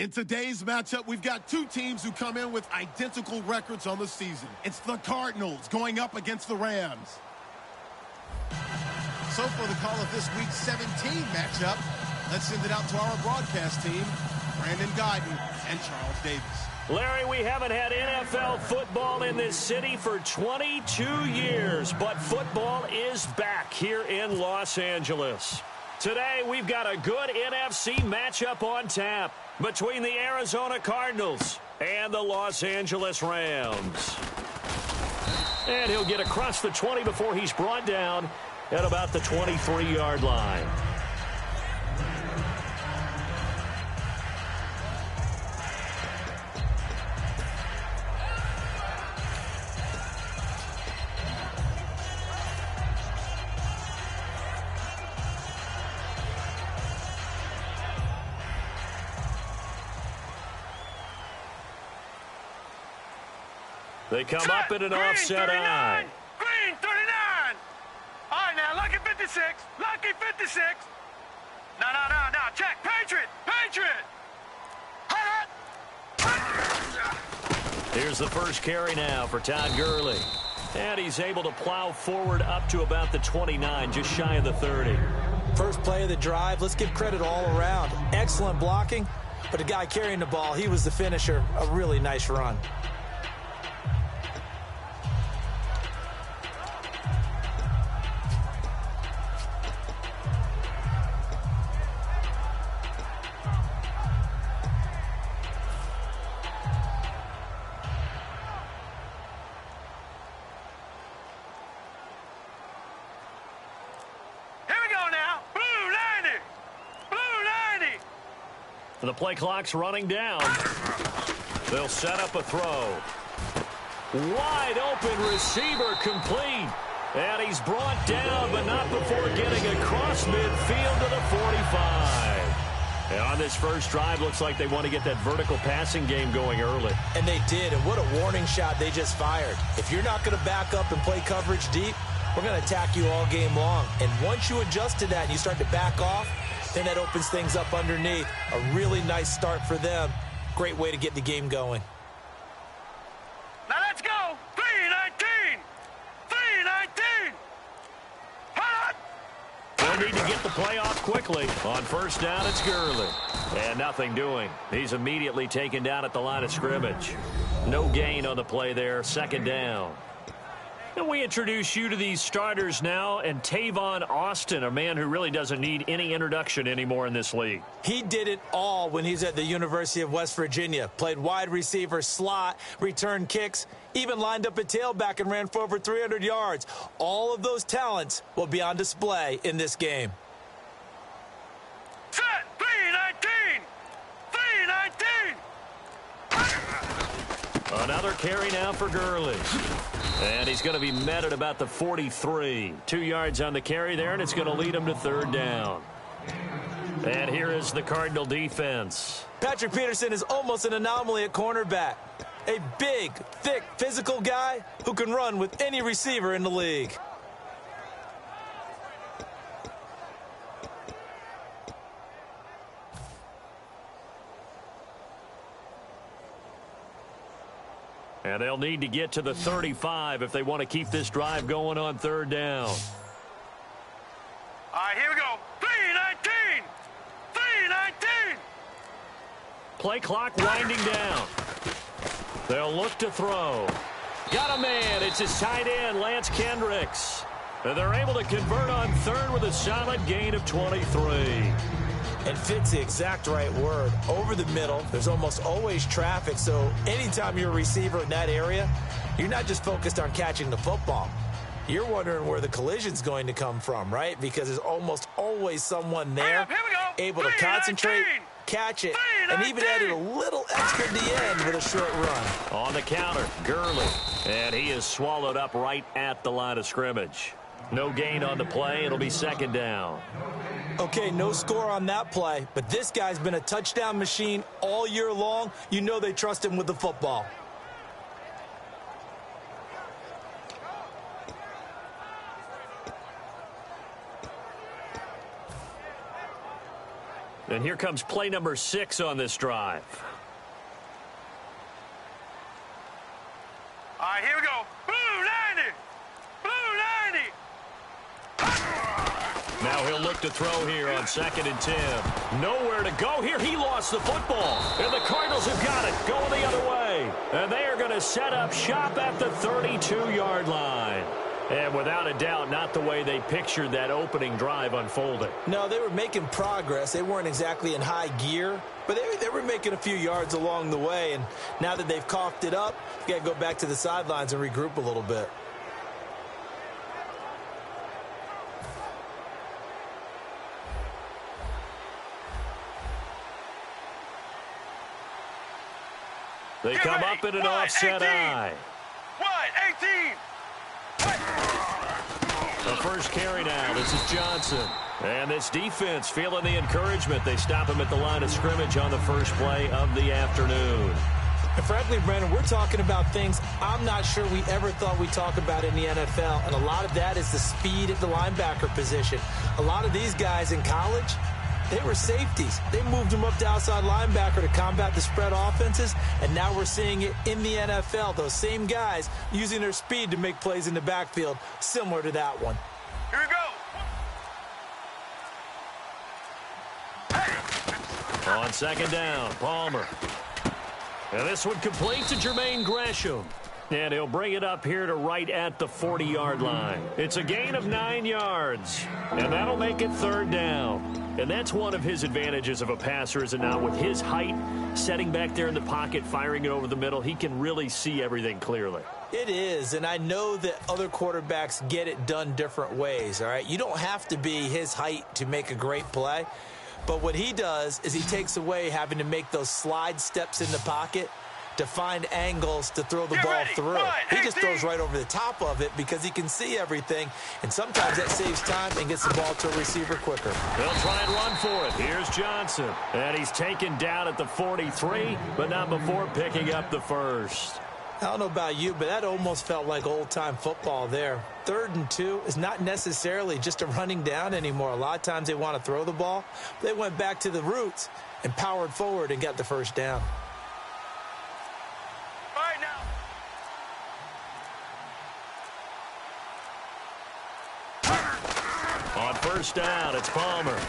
In today's matchup, we've got two teams who come in with identical records on the season. It's the Cardinals going up against the Rams. So for the call of this week's 17 matchup, let's send it out to our broadcast team, Brandon Guyton and Charles Davis. Larry, we haven't had NFL football in this city for 22 years, but football is back here in Los Angeles. Today, we've got a good NFC matchup on tap between the Arizona Cardinals and the Los Angeles Rams. And he'll get across the 20 before he's brought down at about the 23-yard line. They come up in an offset eye. Green 39. All right, now, lucky 56. Lucky 56. No. Check. Patriot. Here's the first carry now for Todd Gurley. And he's able to plow forward up to about the 29, just shy of the 30. First play of the drive. Let's give credit all around. Excellent blocking, but the guy carrying the ball, he was the finisher. A really nice run. The play clock's running down. They'll set up a throw. Wide open receiver complete. And he's brought down, but not before getting across midfield to the 45. And on this first drive, looks like they want to get that vertical passing game going early. And they did, and what a warning shot they just fired. If you're not going to back up and play coverage deep, we're going to attack you all game long. And once you adjust to that and you start to back off, then that opens things up underneath. A really nice start for them. Great way to get the game going. Now let's go. 3-19. 3-19. Hot. They'll need to get the play off quickly. On first down, it's Gurley. And nothing doing. He's immediately taken down at the line of scrimmage. No gain on the play there. Second down. And we introduce you to these starters now, and Tavon Austin, a man who really doesn't need any introduction anymore in this league. He did it all when he's at the University of West Virginia. Played wide receiver, slot, returned kicks, even lined up at tailback and ran for over 300 yards. All of those talents will be on display in this game. Set. 3-19. 3-19. Another carry now for Gurley. And he's going to be met at about the 43. 2 yards on the carry there, and it's going to lead him to third down. And here is the Cardinal defense. Patrick Peterson is almost an anomaly at cornerback. A big, thick, physical guy who can run with any receiver in the league. And they'll need to get to the 35 if they want to keep this drive going on third down. All right, here we go. 3-19. 3-19. Play clock winding down. They'll look to throw. Got a man. It's his tight end, Lance Kendricks. And they're able to convert on third with a solid gain of 23. And fits the exact right word. Over the middle, there's almost always traffic, so anytime you're a receiver in that area, you're not just focused on catching the football. You're wondering where the collision's going to come from, right? Because there's almost always someone there able to concentrate, catch it, and even added a little extra at the end with a short run. On the counter, Gurley. And he is swallowed up right at the line of scrimmage. No gain on the play. It'll be second down. Okay, no score on that play, but this guy's been a touchdown machine all year long. You know they trust him with the football. And here comes play number 6 on this drive. All right, here we go. Blue 90. Blue 90. Now he'll look to throw here on 2nd and 10. Nowhere to go here. He lost the football. And the Cardinals have got it. Going the other way. And they are going to set up shop at the 32-yard line. And without a doubt, not the way they pictured that opening drive unfolding. No, they were making progress. They weren't exactly in high gear, but they were making a few yards along the way. And now that they've coughed it up, you got to go back to the sidelines and regroup a little bit. They come up in an offset eye. Wide 18. The first carry now. This is Johnson. And this defense feeling the encouragement. They stop him at the line of scrimmage on the first play of the afternoon. And frankly, Brandon, we're talking about things I'm not sure we ever thought we'd talk about in the NFL. And a lot of that is the speed at the linebacker position. A lot of these guys in college, they were safeties. They moved them up to outside linebacker to combat the spread offenses, and now we're seeing it in the NFL. Those same guys using their speed to make plays in the backfield, similar to that one. Here we go. On 2nd down, Palmer. And this one complete to Jermaine Gresham. And he'll bring it up here to right at the 40-yard line. It's a gain of 9 yards, and that'll make it 3rd down. And that's one of his advantages of a passer, is it not? With his height, setting back there in the pocket, firing it over the middle, he can really see everything clearly. It is, and I know that other quarterbacks get it done different ways, all right? You don't have to be his height to make a great play, but what he does is he takes away having to make those slide steps in the pocket to find angles to throw the ball through. He just throws right over the top of it because he can see everything, and sometimes that saves time and gets the ball to a receiver quicker. They'll try and run for it. Here's Johnson, and he's taken down at the 43, but not before picking up the first. I don't know about you, but that almost felt like old-time football there. 3rd and 2 is not necessarily just a running down anymore. A lot of times they want to throw the ball. They went back to the roots and powered forward and got the first down. On 1st down, it's Palmer.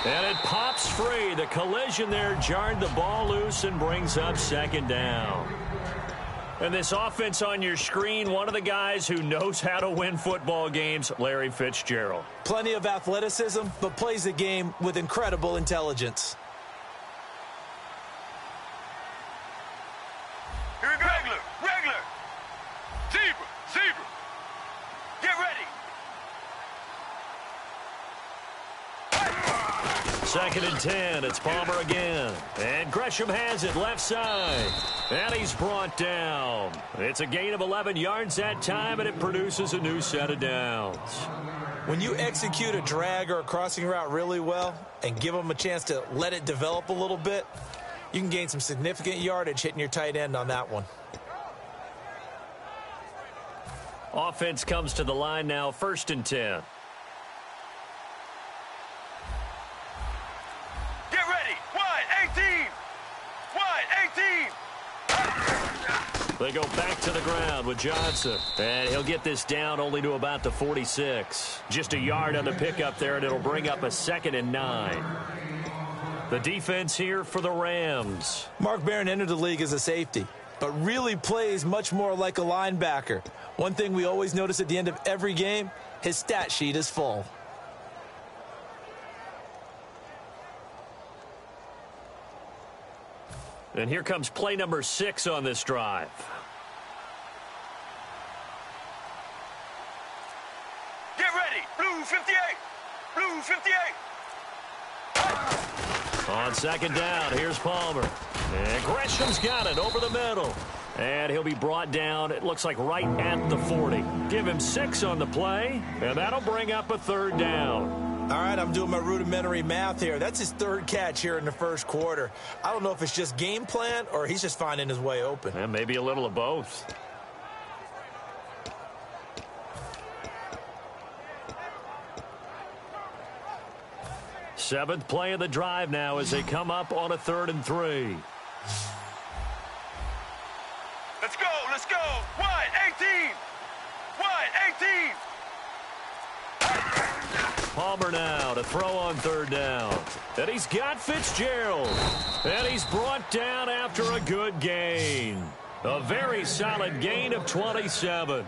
And it pops free. The collision there jarred the ball loose and brings up 2nd down. And this offense on your screen, one of the guys who knows how to win football games, Larry Fitzgerald. Plenty of athleticism, but plays the game with incredible intelligence. Here we go. Regular. Zebra. Get ready. 2nd and 10. It's Palmer again. And Gresham has it left side. And he's brought down. It's a gain of 11 yards that time, and it produces a new set of downs. When you execute a drag or a crossing route really well and give them a chance to let it develop a little bit, you can gain some significant yardage hitting your tight end on that one. Offense comes to the line now, 1st and 10. Get ready. Wide 18. They go back to the ground with Johnson. And he'll get this down only to about the 46. Just a yard on the pickup there, and it'll bring up a 2nd and 9. The defense here for the Rams. Mark Barron entered the league as a safety, but really plays much more like a linebacker. One thing we always notice at the end of every game, his stat sheet is full. And here comes play number 6 on this drive. Get ready. Blue 58. Blue 58. On 2nd down, here's Palmer. And Gresham's got it over the middle. And he'll be brought down, it looks like right at the 40. Give him 6 on the play, and that'll bring up a 3rd down. All right, I'm doing my rudimentary math here. That's his 3rd catch here in the first quarter. I don't know if it's just game plan or he's just finding his way open. And maybe a little of both. Seventh play of the drive now as they come up on a 3rd and 3. Let's go, let's go. 1-18. 1-18. Palmer now to throw on 3rd down. And he's got Fitzgerald. And he's brought down after a good gain. A very solid gain of 27.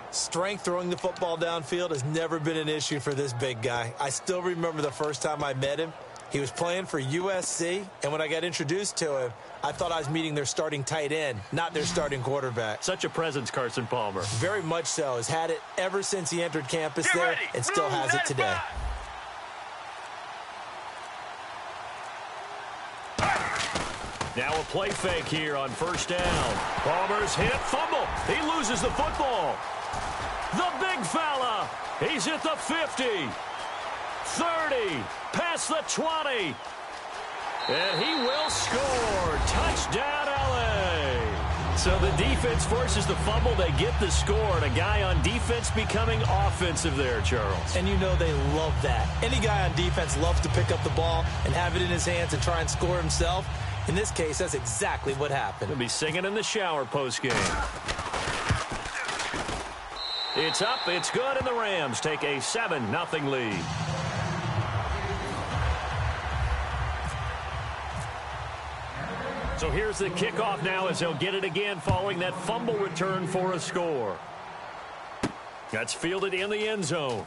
Strength throwing the football downfield has never been an issue for this big guy. I still remember the first time I met him. He was playing for USC, and when I got introduced to him, I thought I was meeting their starting tight end, not their starting quarterback. Such a presence, Carson Palmer. Very much so. Has had it ever since he entered campus there and still has it today. Now a play fake here on 1st down. Palmer's hit, fumble. He loses the football. The big fella. He's at the 50. 30. Past the 20. And he will score. Touchdown, L.A. So the defense forces the fumble. They get the score. And a guy on defense becoming offensive there, Charles. And you know they love that. Any guy on defense loves to pick up the ball and have it in his hands and try and score himself. In this case, that's exactly what happened. He'll be singing in the shower postgame. It's up, it's good, and the Rams take a 7-0 lead. So here's the kickoff now as they'll get it again following that fumble return for a score. That's fielded in the end zone.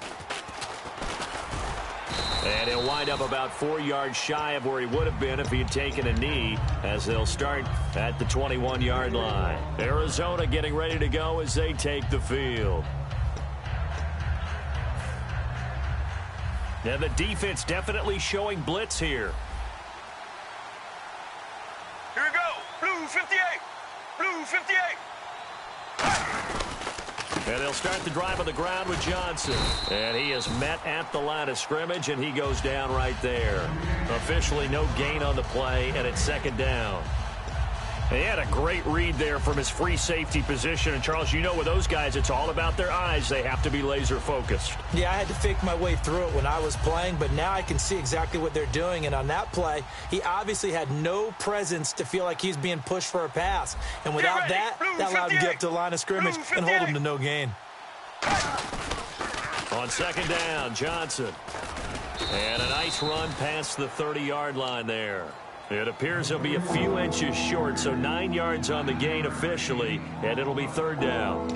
And he'll wind up about 4 yards shy of where he would have been if he had taken a knee, as they'll start at the 21-yard line. Arizona getting ready to go as they take the field. Now the defense definitely showing blitz here. Here we go. Blue 58. Blue 58. And they'll start the drive on the ground with Johnson. And he is met at the line of scrimmage, and he goes down right there. Officially no gain on the play, and it's 2nd down. He had a great read there from his free safety position. And, Charles, you know with those guys, it's all about their eyes. They have to be laser-focused. Yeah, I had to fake my way through it when I was playing, but now I can see exactly what they're doing. And on that play, he obviously had no presence to feel like he's being pushed for a pass. And without that, that allowed him to get up to the line of scrimmage and hold him to no gain. On 2nd down, Johnson. And a nice run past the 30-yard line there. It appears he'll be a few inches short, so 9 yards on the gain officially, and it'll be 3rd down.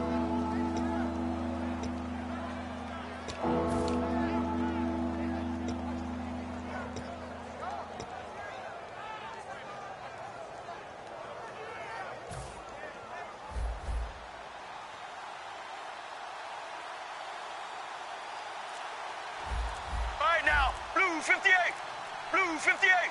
All right, now, blue 58. Blue 58.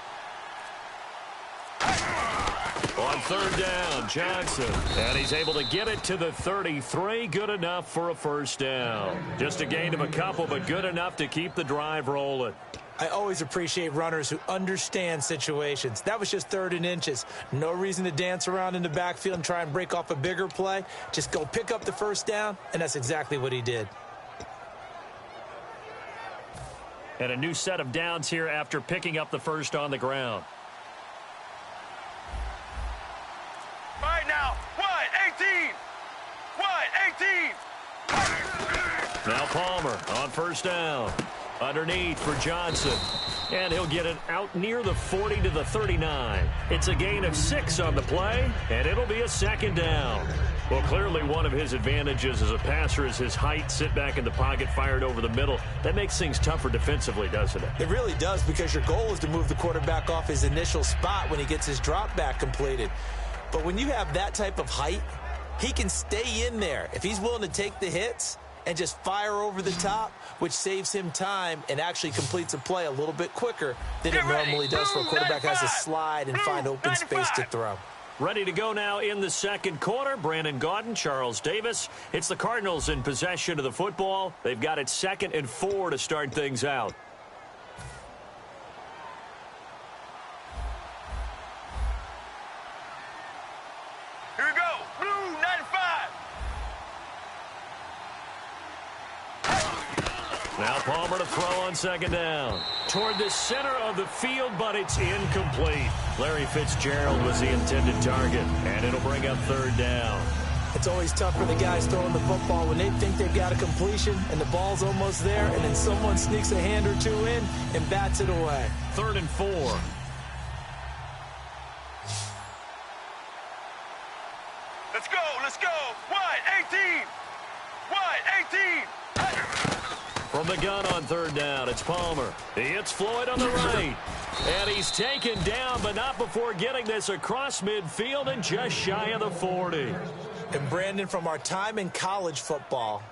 On 3rd down, Johnson. And he's able to get it to the 33. Good enough for a 1st down. Just a gain of a couple, but good enough to keep the drive rolling. I always appreciate runners who understand situations. That was just 3rd and inches. No reason to dance around in the backfield and try and break off a bigger play. Just go pick up the 1st down, and that's exactly what he did. And a new set of downs here after picking up the 1st on the ground. All right, now, 1-18. 1-18. Now Palmer on 1st down. Underneath for Johnson. And he'll get it out near the 40 to the 39. It's a gain of 6 on the play, and it'll be a 2nd down. Well, clearly one of his advantages as a passer is his height, sit back in the pocket, fired over the middle. That makes things tougher defensively, doesn't it? It really does, because your goal is to move the quarterback off his initial spot when he gets his drop back completed. But when you have that type of height, he can stay in there. If he's willing to take the hits and just fire over the top, which saves him time and actually completes a play a little bit quicker than it normally does for a quarterback who has to slide and find open space to throw. Ready to go now in the 2nd quarter. Brandon Gaudin, Charles Davis. It's the Cardinals in possession of the football. They've got it 2nd and 4 to start things out. Here we go. Blue 95. Now Palmer to throw on second down. Toward the center of the field, but it's incomplete. Larry Fitzgerald was the intended target, and it'll bring up third down. It's always tough for the guys throwing the football when they think they've got a completion and the ball's almost there, and then someone sneaks a hand or two in and bats it away. 3rd and 4. Let's go, let's go. Wide 18. Wide 18. From the gun on third down, it's Palmer. He hits Floyd on the right. And he's taken down, but not before getting this across midfield and just shy of the 40. And Brandon, from our time in college football,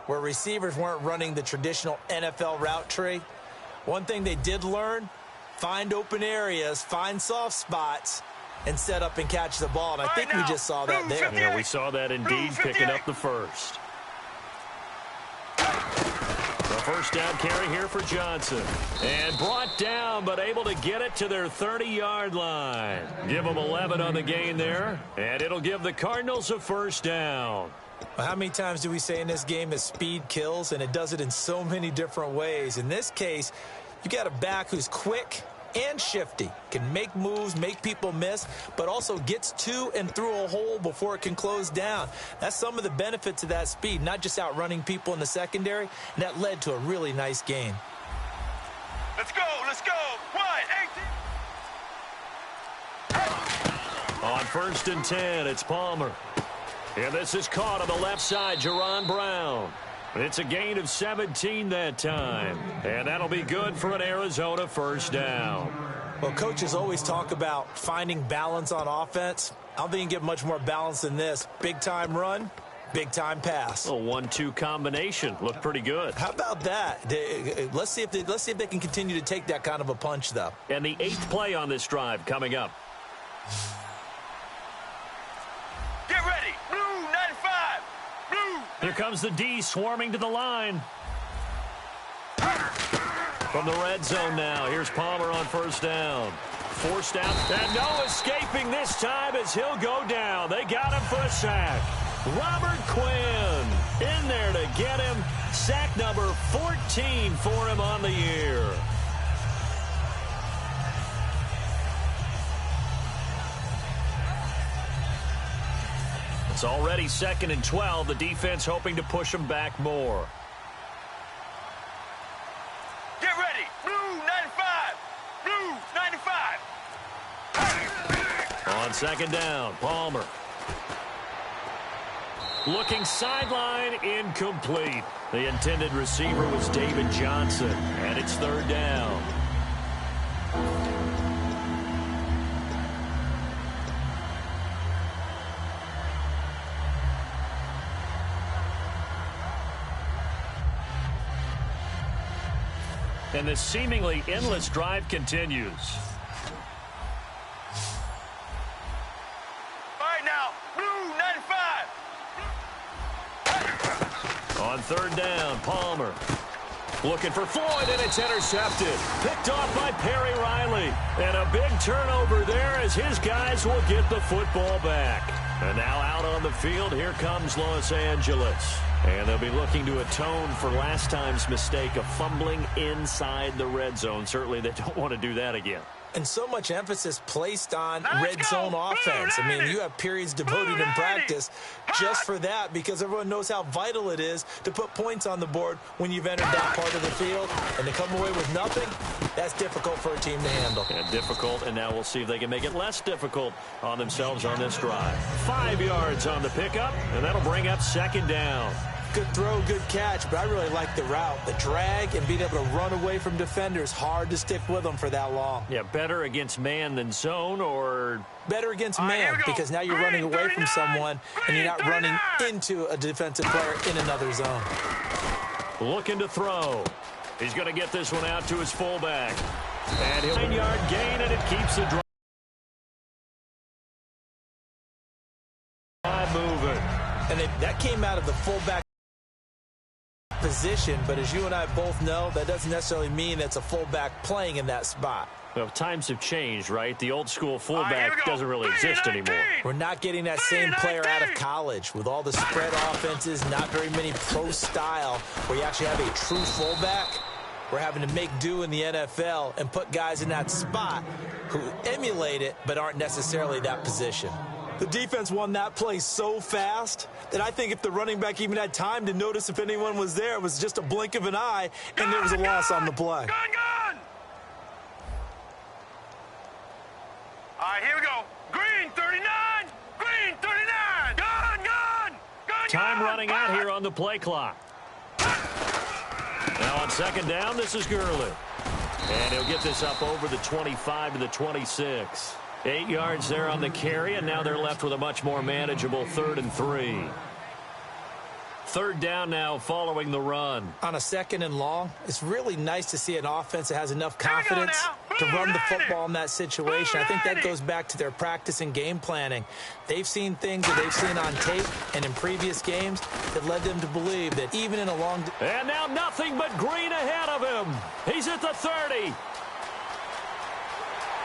where receivers weren't running the traditional NFL route tree, one thing they did learn, find open areas, find soft spots, and set up and catch the ball. And I think we just saw that there. Yeah, we saw that indeed, picking up the first. The first down carry here for Johnson. And brought down, but able to get it to their 30-yard line. Give them 11 on the gain there, and it'll give the Cardinals a first down. Well, how many times do we say in this game that speed kills, and it does it in so many different ways? In this case, you got a back who's quick and shifty, can make moves, make people miss, but also gets to and through a hole before it can close down. That's some of the benefits of that speed, not just outrunning people in the secondary, and that led to a really nice gain. Let's go, let's go. Wide 18. On 1st and 10, it's Palmer. And this is caught on the left side, Jerron Brown. It's a gain of 17 that time. And that'll be good for an Arizona first down. Well, coaches always talk about finding balance on offense. I don't think you can get much more balance than this. Big-time run, big-time pass. A 1-2 combination. Looked pretty good. How about that? Let's see if they can continue to take that kind of a punch, though. And the 8th play on this drive coming up. Get ready. Blue 95. Blue. Here comes the D swarming to the line. From the red zone now, here's Palmer on first down. Forced out, and no escaping this time as he'll go down. They got him for a sack. Robert Quinn in there to get him. Sack number 14 for him on the year. It's already 2nd and 12. The defense hoping to push them back more. Get ready. Blue 95. Blue 95. On 2nd down, Palmer. Looking sideline, incomplete. The intended receiver was David Johnson, and it's 3rd down. And this seemingly endless drive continues. All right, now, blue 95. On 3rd down, Palmer. Looking for Floyd, and it's intercepted. Picked off by Perry Riley. And a big turnover there as his guys will get the football back. And now out on the field, here comes Los Angeles. And they'll be looking to atone for last time's mistake of fumbling inside the red zone. Certainly they don't want to do that again. And so much emphasis placed on red zone offense. I mean, you have periods devoted in practice just for that because everyone knows how vital it is to put points on the board when you've entered that part of the field. And to come away with nothing, that's difficult for a team to handle. Yeah, difficult, and now we'll see if they can make it less difficult on themselves on this drive. 5 yards on the pickup, and that'll bring up 2nd down. Good throw, good catch, but I really like the route. The drag and being able to run away from defenders, hard to stick with them for that long. Yeah, better against man than zone, or better against man because now you're running away from someone and you're not running into a defensive player in another zone. Looking to throw. He's going to get this one out to his fullback. And he'll 9-yard gain, and it keeps the drive moving. And that came out of the fullback position, but as you and I both know, that doesn't necessarily mean it's a fullback playing in that spot. Well, times have changed, right? The old school Here fullback we go. doesn't really exist 319. anymore. We're not getting that same player out of college with all the spread offenses, not very many pro style where you actually have a true fullback. We're having to make do in the NFL and put guys in that spot who emulate it but aren't necessarily that position. The defense won that play so fast that I think if the running back even had time to notice if anyone was there, it was just a blink of an eye, and there was a loss on the play. Gun! All right, here we go. Green 39. Green 39. Gun! Time running out here on the play clock. Now on second down, this is Gurley. And he'll get this up over the 25 to the 26. 8 yards there on the carry, and now they're left with a much more manageable 3rd and 3. Third down now following the run. On a 2nd and long, it's really nice to see an offense that has enough confidence to run the football in that situation. I think that goes back to their practice and game planning. They've seen things that they've seen on tape and in previous games that led them to believe that even in a long... And now nothing but green ahead of him. He's at the 30.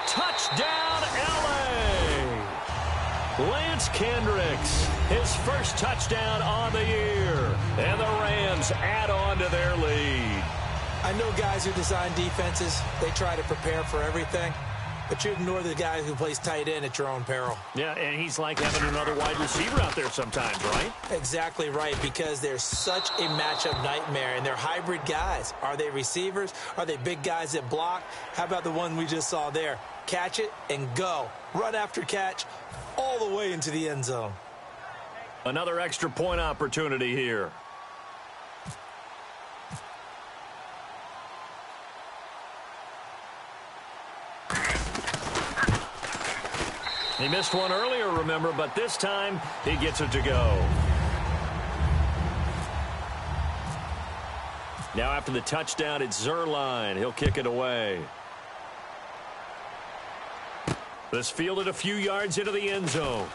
Touchdown, L.A. Lance Kendricks, his first touchdown on the year. And the Rams add on to their lead. I know guys who design defenses, they try to prepare for everything, but you ignore the guy who plays tight end at your own peril. Yeah, and he's like having another wide receiver out there sometimes, right? Exactly right, because they're such a matchup nightmare, and they're hybrid guys. Are they receivers? Are they big guys that block? How about the one we just saw there? Catch it and go. Run after catch all the way into the end zone. Another extra point opportunity here. He missed one earlier, remember, but this time he gets it to go. Now after the touchdown, it's Zerline. He'll kick it away. This fielded a few yards into the end zone.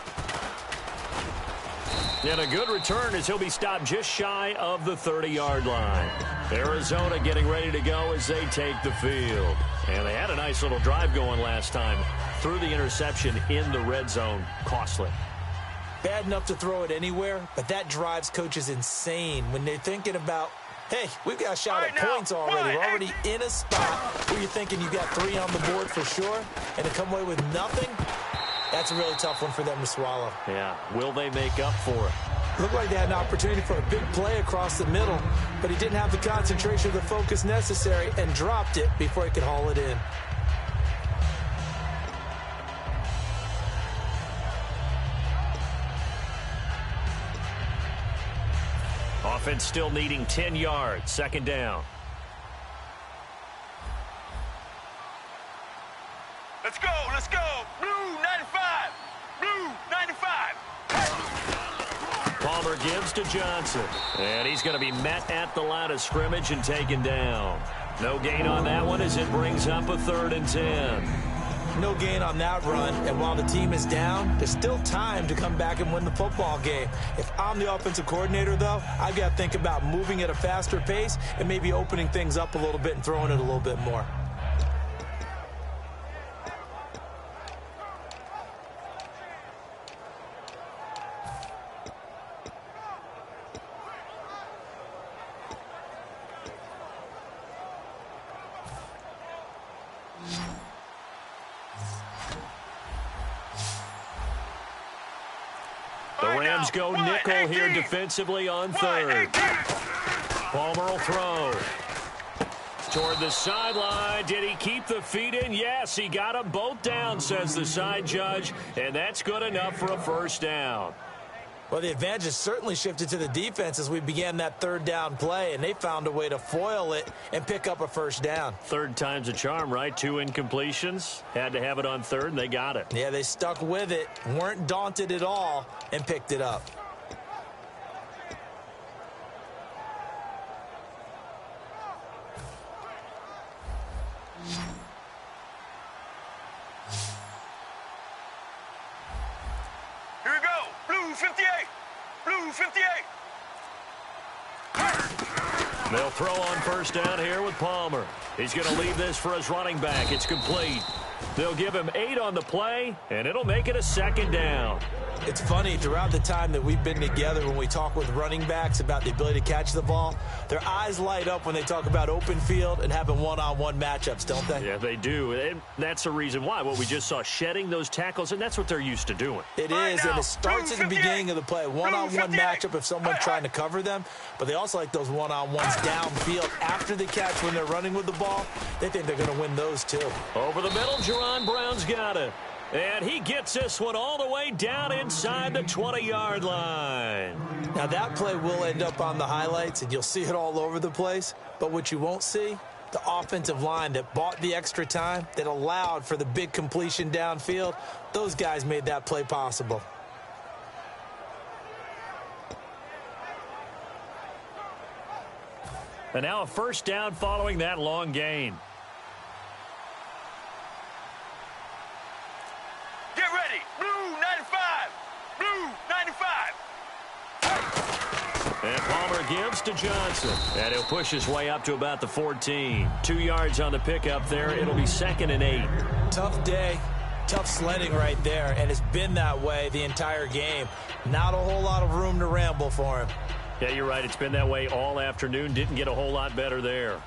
And a good return as he'll be stopped just shy of the 30-yard line. Arizona getting ready to go as they take the field. And they had a nice little drive going last time. Threw the interception in the red zone. Costly. Bad enough to throw it anywhere, but that drives coaches insane when they're thinking about, hey, we've got a shot at points already. We're already in a spot where you're thinking you got 3 on the board for sure, and to come away with nothing, that's a really tough one for them to swallow. Yeah, will they make up for it? Looked like they had an opportunity for a big play across the middle, but he didn't have the concentration or the focus necessary and dropped it before he could haul it in. Offense still needing 10 yards. Second down. Let's go. Blue 95. Blue 95. Palmer gives to Johnson. And he's going to be met at the line of scrimmage and taken down. No gain on that one as it brings up a 3rd and 10. No gain on that run, and while the team is down, there's still time to come back and win the football game. If I'm the offensive coordinator, though, I've got to think about moving at a faster pace and maybe opening things up a little bit and throwing it a little bit more. The Rams go nickel here defensively on 3rd. Palmer will throw. Toward the sideline. Did he keep the feet in? Yes, he got them both down, says the side judge. And that's good enough for a first down. Well, the advantage has certainly shifted to the defense as we began that 3rd down play, and they found a way to foil it and pick up a first down. 3rd time's a charm, right? 2 incompletions. Had to have it on 3rd, and they got it. Yeah, they stuck with it, weren't daunted at all, and picked it up. Here we go. Blue 58. Blue 58. They'll throw on first down here with Palmer. He's going to leave this for his running back. It's complete. They'll give him 8 on the play, and it'll make it a second down. It's funny, throughout the time that we've been together, when we talk with running backs about the ability to catch the ball, their eyes light up when they talk about open field and having one-on-one matchups, don't they? Yeah, they do. And that's the reason why. What we just saw, shedding those tackles, and that's what they're used to doing. It is, and it starts at the beginning of the play. One-on-one matchup if someone's trying to cover them, but they also like those one-on-ones downfield after the catch when they're running with the ball. They think they're going to win those too. Over the middle, Jerron Brown's got it. And he gets this one all the way down inside the 20-yard line. Now, that play will end up on the highlights, and you'll see it all over the place. But what you won't see, the offensive line that bought the extra time, that allowed for the big completion downfield, those guys made that play possible. And now a first down following that long gain. Get ready. Blue 95. Blue 95. And Palmer gives to Johnson. And he'll push his way up to about the 14. 2 yards on the pickup there. It'll be 2nd and 8. Tough day. Tough sledding right there. And it's been that way the entire game. Not a whole lot of room to ramble for him. Yeah, you're right. It's been that way all afternoon. Didn't get a whole lot better there.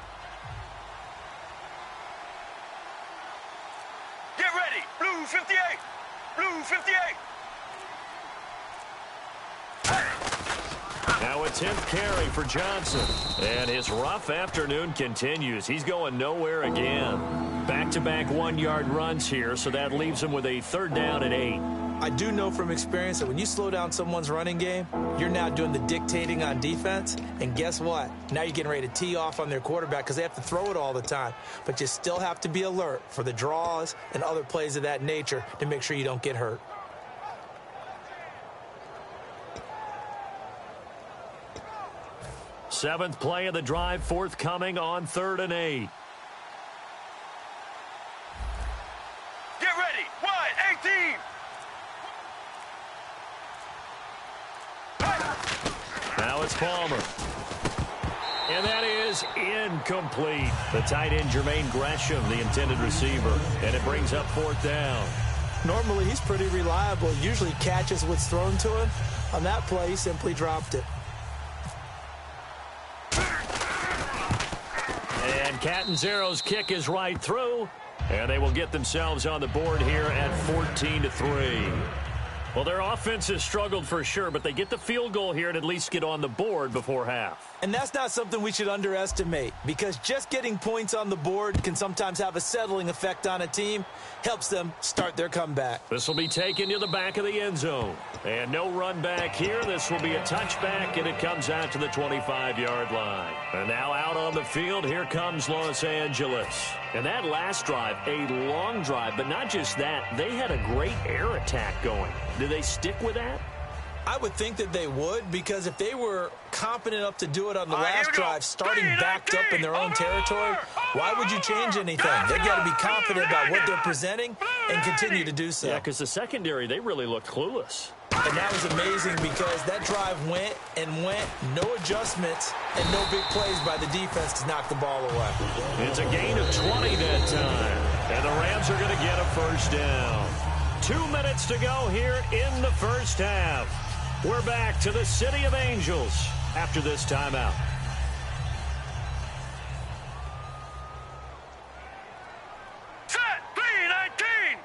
Get ready. Blue 58. Blue 58. Now a 10th carry for Johnson. And his rough afternoon continues. He's going nowhere again. Back-to-back 1-yard runs here, so that leaves him with a 3rd down and 8. I do know from experience that when you slow down someone's running game, you're now doing the dictating on defense. And guess what? Now you're getting ready to tee off on their quarterback because they have to throw it all the time. But you still have to be alert for the draws and other plays of that nature to make sure you don't get hurt. Seventh play of the drive, forthcoming on 3rd and 8. Get ready. Wide 18. Now it's Palmer. And that is incomplete. The tight end, Jermaine Gresham, the intended receiver. And it brings up 4th down. Normally, he's pretty reliable. Usually catches what's thrown to him. On that play, he simply dropped it. And Catanzaro's kick is right through. And they will get themselves on the board here at 14-3. Well, their offense has struggled for sure, but they get the field goal here and at least get on the board before half. And that's not something we should underestimate, because just getting points on the board can sometimes have a settling effect on a team, helps them start their comeback. This will be taken to the back of the end zone. And no run back here. This will be a touchback, and it comes out to the 25-yard line. And now out on the field, here comes Los Angeles. And that last drive, a long drive, but not just that. They had a great air attack going. Do they stick with that? I would think that they would, because if they were competent enough to do it on the last drive, starting backed up in their own territory, why would you change anything? They've got to be confident about what they're presenting and continue to do so. Yeah, because the secondary, they really looked clueless. And that was amazing because that drive went and went, no adjustments, and no big plays by the defense to knock the ball away. It's a gain of 20 that time. And the Rams are going to get a first down. 2 minutes to go here in the first half. We're back to the City of Angels after this timeout. Set. 319.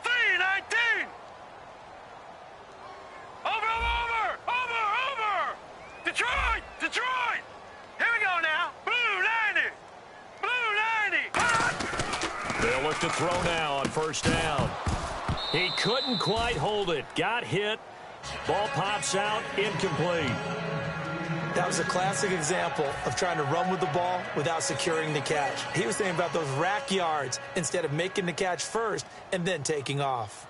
319. Over. Detroit. Here we go now. Blue 90. They'll look to throw now on first down. He couldn't quite hold it. Got hit. Ball pops out. Incomplete. That was a classic example of trying to run with the ball without securing the catch. He was thinking about those rack yards instead of making the catch first and then taking off.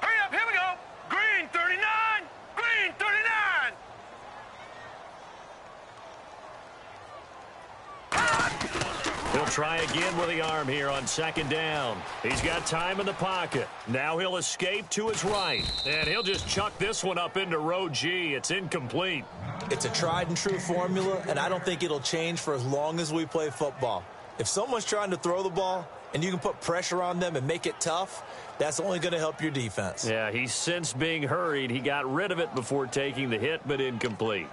Hurry up. Here we go. Green 39. Green 39. He'll try again with the arm here on second down. He's got time in the pocket. Now he'll escape to his right. And he'll just chuck this one up into row G. It's incomplete. It's a tried and true formula, and I don't think it'll change for as long as we play football. If someone's trying to throw the ball and you can put pressure on them and make it tough, that's only going to help your defense. Yeah, he's since being hurried. He got rid of it before taking the hit, but incomplete.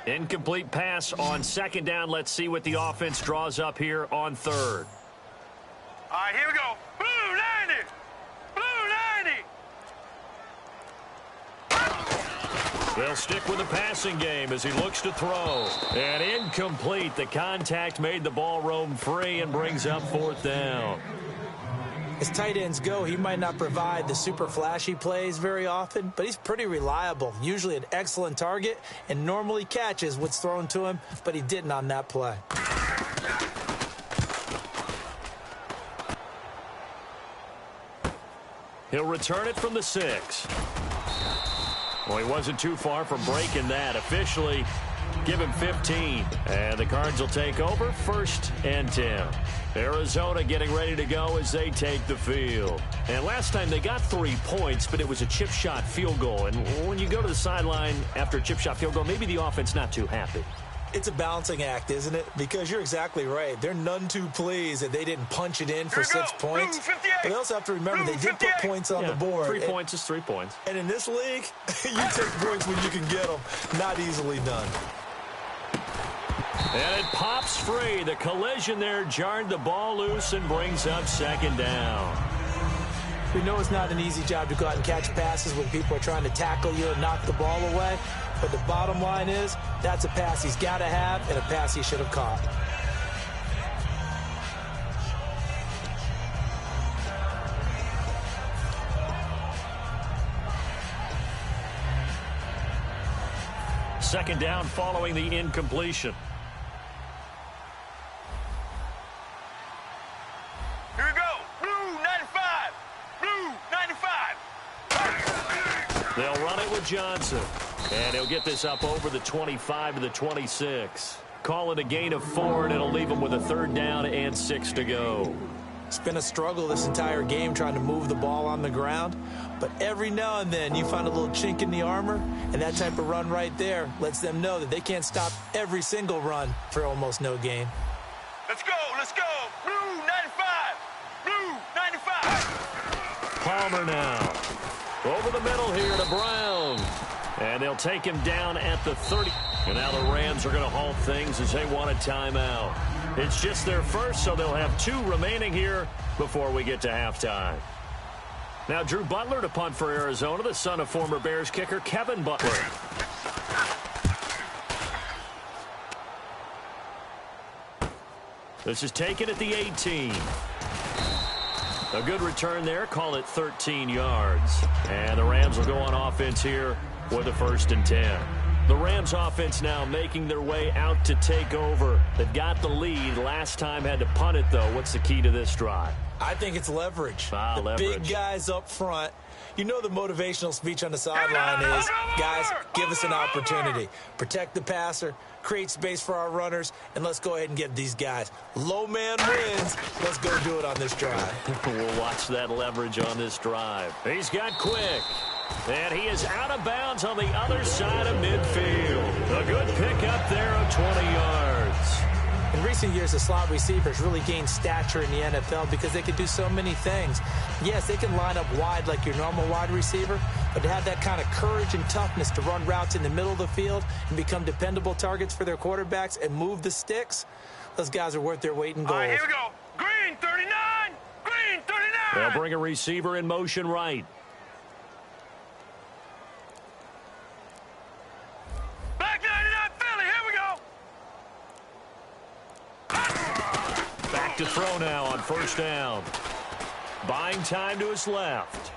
Incomplete pass on second down. Let's see what the offense draws up here on third. All right, here we go. Blue 90. Blue 90. They'll stick with the passing game as he looks to throw. And incomplete. The contact made the ball roam free and brings up fourth down. As tight ends go, he might not provide the super flashy plays very often, but he's pretty reliable, usually an excellent target, and normally catches what's thrown to him, but he didn't on that play. He'll return it from the 6. Well, he wasn't too far from breaking that. Officially, give him 15. And the Cards will take over 1st and 10. Arizona getting ready to go as they take the field. And last time they got 3 points, but it was a chip shot field goal. And when you go to the sideline after a chip shot field goal, maybe the offense not too happy. It's a balancing act, isn't it? Because you're exactly right. They're none too pleased that they didn't punch it in for 6 points. But they also have to remember they did put points on the board. 3 points is 3 points. And in this league, you take points when you can get them. Not easily done. And it pops free. The collision there jarred the ball loose and brings up second down. We know it's not an easy job to go out and catch passes when people are trying to tackle you and knock the ball away. But the bottom line is, that's a pass he's got to have and a pass he should have caught. Second down following the incompletion. Here we go. Blue 95. Blue 95. They'll run it with Johnson. And he'll get this up over the 25 to the 26. Call it a gain of 4, and it'll leave him with a 3rd down and 6 to go. It's been a struggle this entire game trying to move the ball on the ground. But every now and then you find a little chink in the armor, and that type of run right there lets them know that they can't stop every single run for almost no gain. Let's go. Let's go. Blue 95. Blue 95. Palmer now. Over the middle here to Brown. And they'll take him down at the 30. And now the Rams are going to halt things as they want a timeout. It's just their first, so they'll have 2 remaining here before we get to halftime. Now Drew Butler to punt for Arizona, the son of former Bears kicker Kevin Butler. This is taken at the 18. A good return there. Call it 13 yards. And the Rams will go on offense here with a 1st and 10. The Rams offense now making their way out to take over. They've got the lead. Last time had to punt it, though. What's the key to this drive? I think it's leverage. Leverage. Big guys up front. You know the motivational speech on the sideline is, guys, give us an opportunity. Protect the passer, create space for our runners, and let's go ahead and get these guys. Low man wins. Let's go do it on this drive. We'll watch that leverage on this drive. He's got quick. And he is out of bounds on the other side of midfield. A good pickup there of 20 yards. In recent years, the slot receivers really gained stature in the NFL because they can do so many things. Yes, they can line up wide like your normal wide receiver, but to have that kind of courage and toughness to run routes in the middle of the field and become dependable targets for their quarterbacks and move the sticks, those guys are worth their weight in gold. All right, here we go. Green 39. Green 39. They'll bring a receiver in motion right. Black 99 Philly. Here we go. Back to throw now on 1st down. Buying time to his left.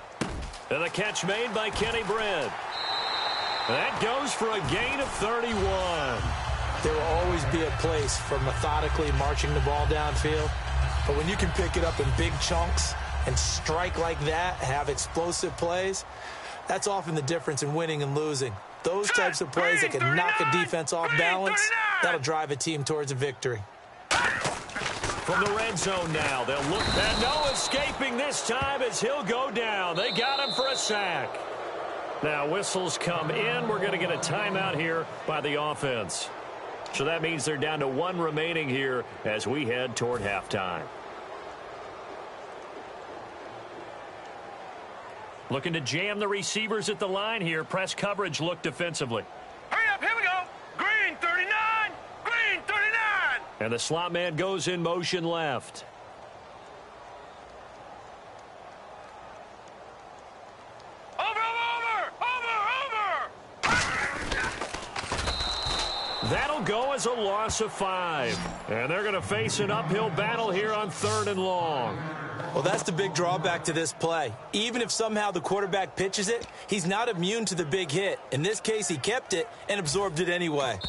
And the catch made by Kenny Britt. That goes for a gain of 31. There will always be a place for methodically marching the ball downfield. But when you can pick it up in big chunks and strike like that, have explosive plays, that's often the difference in winning and losing. Those types of plays that can knock a defense off balance, that'll drive a team towards a victory. From the red zone now, they'll look, and no escaping this time as he'll go down. They got him for a sack. Now whistles come in. We're going to get a timeout here by the offense. So that means they're down to one remaining here as we head toward halftime. Looking to jam the receivers at the line here. Press coverage look defensively. Hurry up, here we go. Green 39, green 39. And the slot man goes in motion left. That'll go as a loss of 5. And they're going to face an uphill battle here on 3rd and long. Well, that's the big drawback to this play. Even if somehow the quarterback pitches it, he's not immune to the big hit. In this case, he kept it and absorbed it anyway.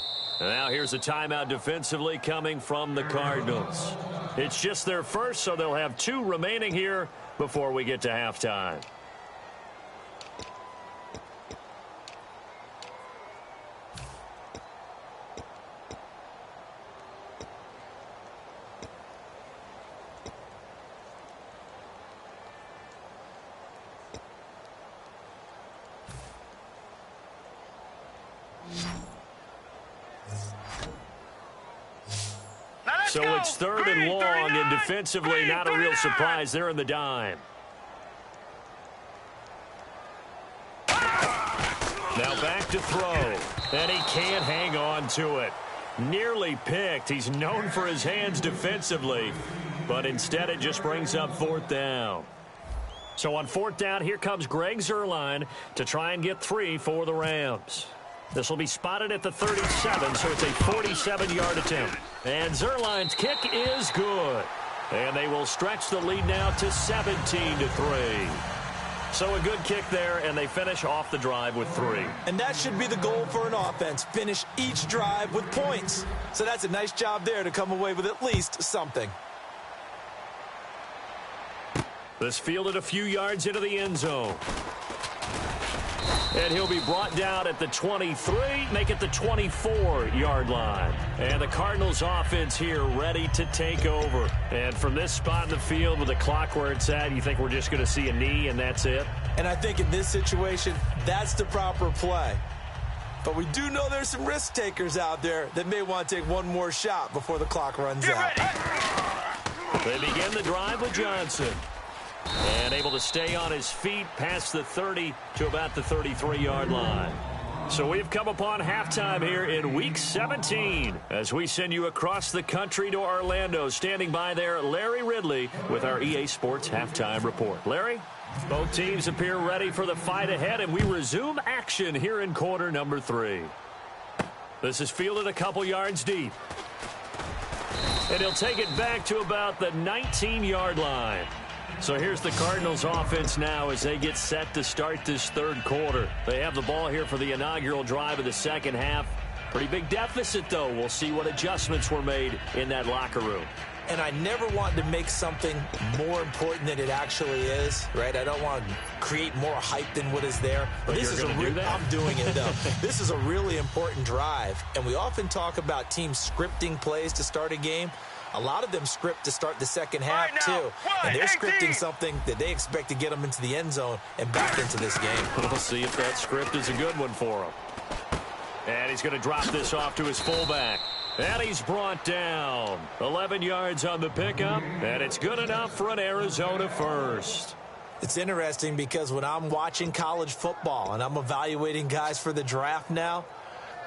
And now here's a timeout defensively coming from the Cardinals. It's just their first, so they'll have 2 remaining here before we get to halftime. So it's 3rd and long, and defensively not a real surprise. They're in the dime. Now back to throw, and he can't hang on to it. Nearly picked. He's known for his hands defensively, but instead it just brings up 4th down. So on 4th down, here comes Greg Zuerlein to try and get 3 for the Rams. This will be spotted at the 37, so it's a 47-yard attempt. And Zuerlein's kick is good. And they will stretch the lead now to 17-3. So a good kick there, and they finish off the drive with 3. And that should be the goal for an offense. Finish each drive with points. So that's a nice job there to come away with at least something. This fielded a few yards into the end zone. And he'll be brought down at the 23, make it the 24-yard line. And the Cardinals offense here ready to take over. And from this spot in the field with the clock where it's at, you think we're just going to see a knee and that's it? And I think in this situation, that's the proper play. But we do know there's some risk takers out there that may want to take one more shot before the clock runs out. They begin the drive with Johnson. And able to stay on his feet past the 30 to about the 33-yard line. So we've come upon halftime here in Week 17 as we send you across the country to Orlando. Standing by there, Larry Ridley with our EA Sports Halftime Report. Larry, both teams appear ready for the fight ahead, and we resume action here in quarter number 3. This is fielded a couple yards deep. And he'll take it back to about the 19-yard line. So here's the Cardinals offense now as they get set to start this 3rd quarter. They have the ball here for the inaugural drive of the 2nd half. Pretty big deficit, though. We'll see what adjustments were made in that locker room. And I never want to make something more important than it actually is, right? I don't want to create more hype than what is there. But this is I'm doing it, though. This is a really important drive. And we often talk about teams scripting plays to start a game. A lot of them script to start the 2nd half, too. And they're scripting something that they expect to get them into the end zone and back into this game. We'll see if that script is a good one for him. And he's going to drop this off to his fullback. And he's brought down. 11 yards on the pickup, and it's good enough for an Arizona first. It's interesting because when I'm watching college football and I'm evaluating guys for the draft now,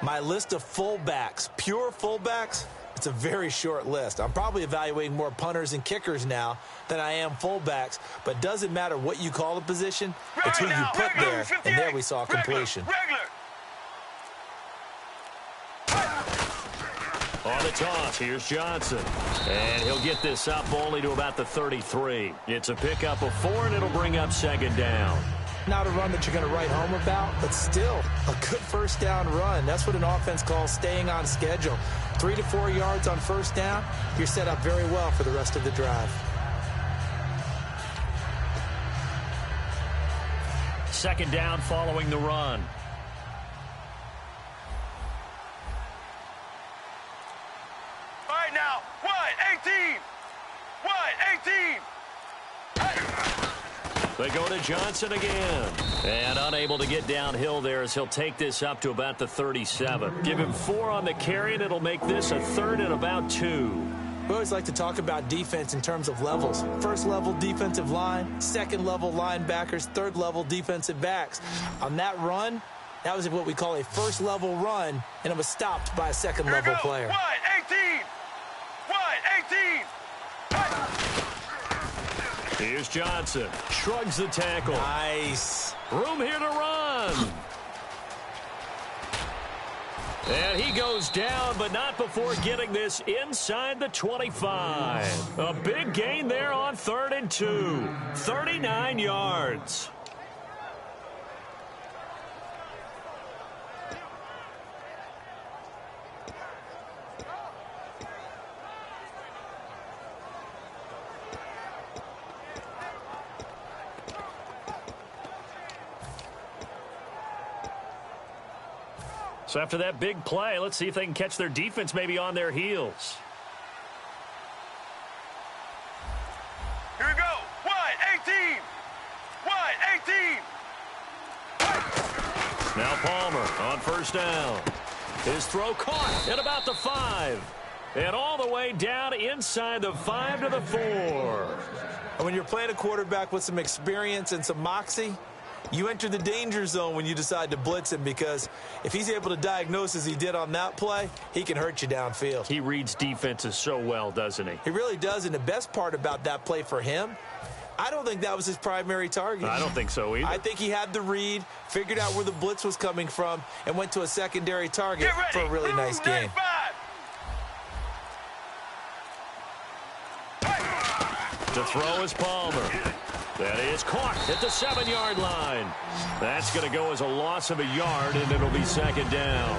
my list of fullbacks, pure fullbacks, it's a very short list. I'm probably evaluating more punters and kickers now than I am fullbacks, but it doesn't matter what you call the position. It's who you put there, and there we saw completion. On the toss, here's Johnson. And he'll get this up only to about the 33. It's a pickup of 4, and it'll bring up 2nd down. Not a run that you're going to write home about, but still a good 1st down run. That's what an offense calls staying on schedule. 3 to 4 yards on 1st down, you're set up very well for the rest of the drive. 2nd down following the run. now. Wide 18. Wide 18. They go to Johnson again. And unable to get downhill there as he'll take this up to about the 37. Give him 4 on the carry, and it'll make this a 3rd and about 2. We always like to talk about defense in terms of levels. First level defensive line, second level linebackers, third level defensive backs. On that run, that was what we call a first level run, and it was stopped by a second level player. Wide 18. Wide 18. Here's Johnson. Shrugs the tackle. Nice. Room here to run. And he goes down, but not before getting this inside the 25. A big gain there on 3rd and 2. 39 yards. So after that big play, let's see if they can catch their defense maybe on their heels. Here we go. Wide 18. Wide 18. Now Palmer on 1st down. His throw caught at about the 5. And all the way down inside the 5 to the 4. And when you're playing a quarterback with some experience and some moxie, you enter the danger zone when you decide to blitz him, because if he's able to diagnose as he did on that play, he can hurt you downfield. He reads defenses so well, doesn't he? He really does, and the best part about that play for him, I don't think that was his primary target. I don't think so either. I think he had the read, figured out where the blitz was coming from, and went to a secondary target for a really nice game. To throw is Palmer. That is caught at the 7-yard line. That's going to go as a loss of a yard, and it'll be 2nd down.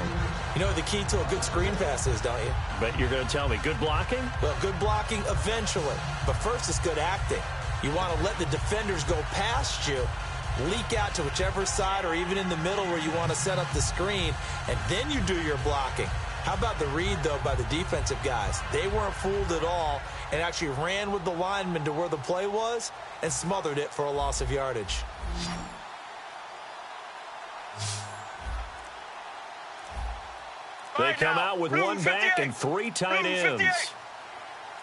You know what the key to a good screen pass is, don't you? But you're going to tell me, good blocking? Well, good blocking eventually. But first, it's good acting. You want to let the defenders go past you, leak out to whichever side or even in the middle where you want to set up the screen, and then you do your blocking. How about the read, though, by the defensive guys? They weren't fooled at all and actually ran with the lineman to where the play was and smothered it for a loss of yardage. They come out with one back and 3 tight ends.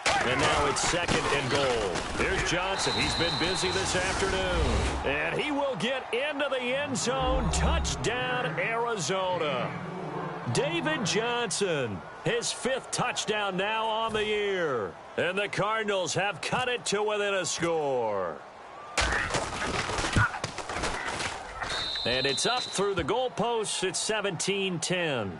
And now it's 2nd and goal. Here's Johnson. He's been busy this afternoon. And he will get into the end zone. Touchdown, Arizona. David Johnson, his 5th touchdown now on the year. And the Cardinals have cut it to within a score. And it's up through the goalposts. It's 17-10.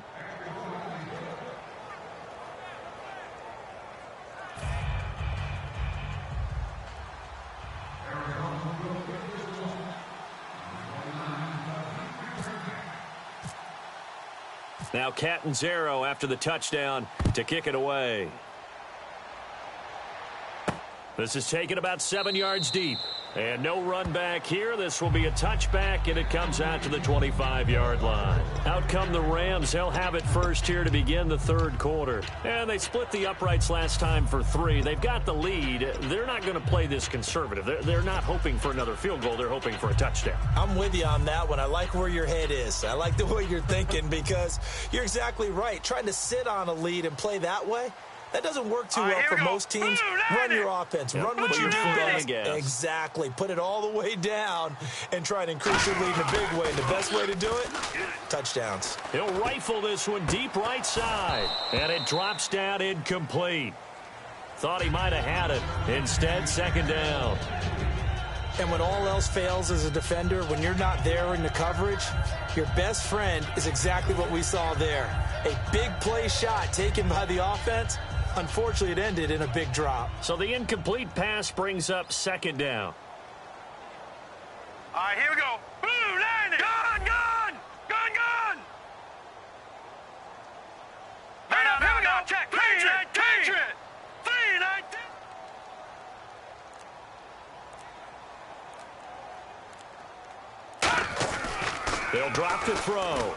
Now Catanzaro after the touchdown to kick it away. This is taken about 7 yards deep. And no run back here. This will be a touchback, and it comes out to the 25-yard line. Out come the Rams. They'll have it first here to begin the 3rd quarter. And they split the uprights last time for 3. They've got the lead. They're not going to play this conservative. They're not hoping for another field goal. They're hoping for a touchdown. I'm with you on that one. I like where your head is. I like the way you're thinking, because you're exactly right. Trying to sit on a lead and play that way, that doesn't work too well for most teams. Run your offense. Run what you do best. Exactly. Put it all the way down and try to increase your lead in a big way. And the best way to do it, touchdowns. He'll rifle this one deep right side. And it drops down incomplete. Thought he might have had it. Instead, 2nd down. And when all else fails as a defender, when you're not there in the coverage, your best friend is exactly what we saw there. A big play shot taken by the offense. Unfortunately, it ended in a big drop. So the incomplete pass brings up 2nd down. All right, here we go. Blue line it. Gun, gun. Gun, gun. Now, check. Patriot. 3-19. They'll drop to throw.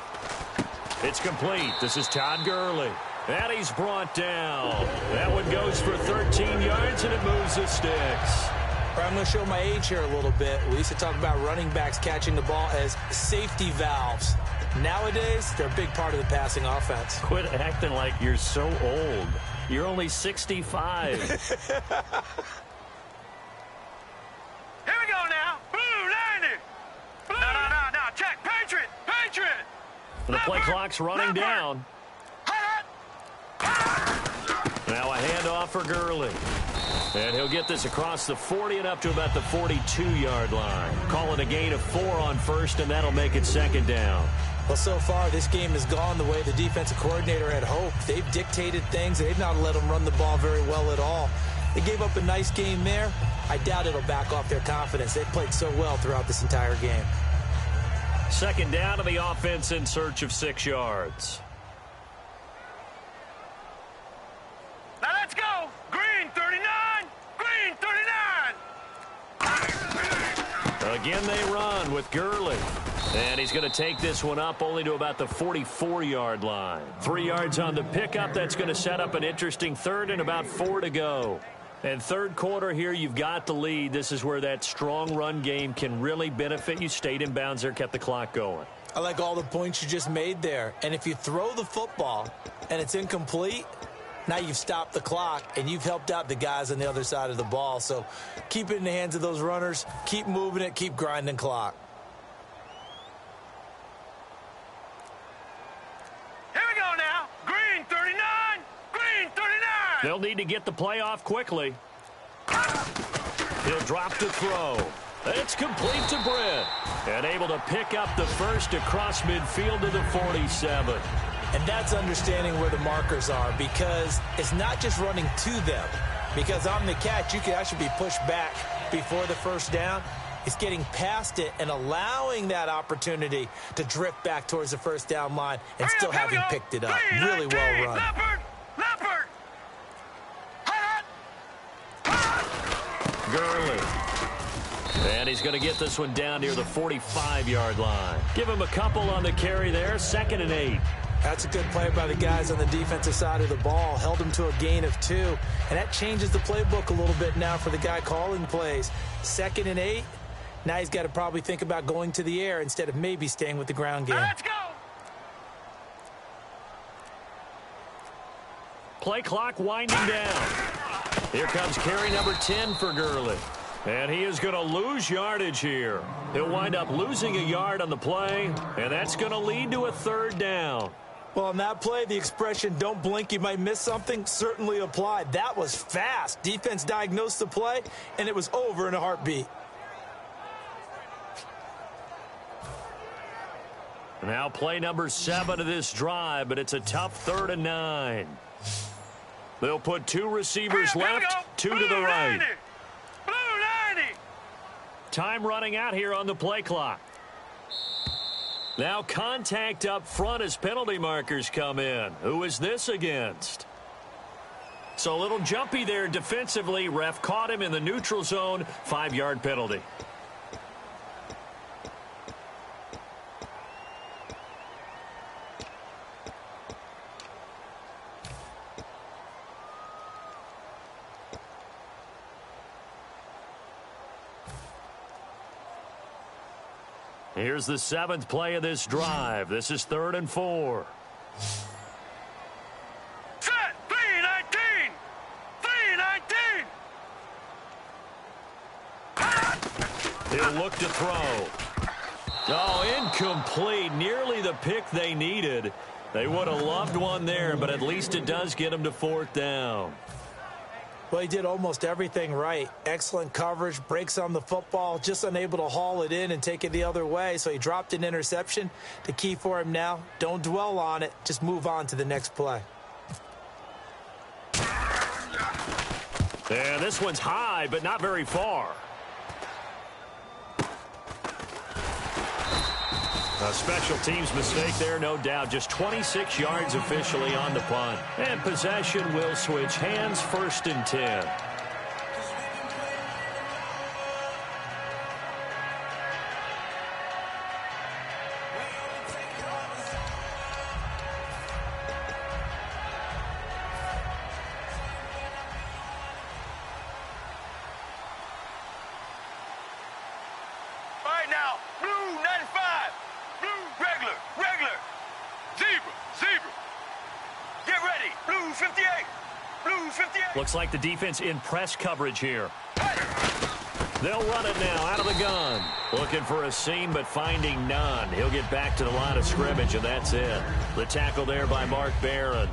It's complete. This is Todd Gurley. And he's brought down. That one goes for 13 yards, and it moves the sticks. I'm going to show my age here a little bit. We used to talk about running backs catching the ball as safety valves. Nowadays, they're a big part of the passing offense. Quit acting like you're so old. You're only 65. Here we go now. Blue 90. Blue. No. Check. Patriot. The play clock's running down. Now a handoff for Gurley. And he'll get this across the 40 and up to about the 42-yard line. Call it a gain of 4 on first, and that'll make it second down. Well, so far, this game has gone the way the defensive coordinator had hoped. They've dictated things. They've not let them run the ball very well at all. They gave up a nice game there. I doubt it'll back off their confidence. They've played so well throughout this entire game. Second down to the offense in search of 6 yards. Now let's go. Green 39. Green 39. Again, they run with Gurley. And he's going to take this one up only to about the 44-yard line. 3 yards on the pickup. That's going to set up an interesting third and about 4 to go. And third quarter here, you've got the lead. This is where that strong run game can really benefit you. Stayed in bounds there, kept the clock going. I like all the points you just made there. And if you throw the football and it's incomplete, now you've stopped the clock and you've helped out the guys on the other side of the ball. So keep it in the hands of those runners. Keep moving it. Keep grinding clock. They'll need to get the play off quickly. He'll drop to throw. It's complete to Britt. And able to pick up the first across midfield to the 47. And that's understanding where the markers are, because it's not just running to them. Because on the catch, you can actually be pushed back before the first down. It's getting past it and allowing that opportunity to drift back towards the first down line and still having picked it up. Really well run. Leopard. Gurley. And he's going to get this one down near the 45-yard line. Give him a couple on the carry there. 2nd and 8. That's a good play by the guys on the defensive side of the ball. Held him to a gain of 2. And that changes the playbook a little bit now for the guy calling plays. 2nd and 8. Now he's got to probably think about going to the air instead of maybe staying with the ground game. Let's go. Play clock winding down. Here comes carry number 10 for Gurley. And he is going to lose yardage here. He'll wind up losing a yard on the play, and that's going to lead to a 3rd down. Well, on that play, the expression, don't blink, you might miss something, certainly applied. That was fast. Defense diagnosed the play, and it was over in a heartbeat. Now play number 7 of this drive, but it's a tough 3rd and 9. They'll put 2 receivers left, 2 to the right. Blue 90. Time running out here on the play clock. Now contact up front as penalty markers come in. Who is this against? So a little jumpy there defensively. Ref caught him in the neutral zone. 5-yard penalty. Here's the 7th play of this drive. This is 3rd and 4. Set. 319. 319. He'll look to throw. Oh, incomplete. Nearly the pick they needed. They would have loved one there, but at least it does get them to 4th down. Well, he did almost everything right. Excellent coverage, breaks on the football, just unable to haul it in and take it the other way. So he dropped an interception. The key for him now, don't dwell on it. Just move on to the next play. And this one's high, but not very far. A special teams mistake there, no doubt. Just 26 yards officially on the punt. And possession will switch hands, 1st and 10. 58. Blue 58. Looks like the defense in press coverage here. They'll run it now out of the gun. Looking for a seam, but finding none. He'll get back to the line of scrimmage, and that's it. The tackle there by Mark Barron.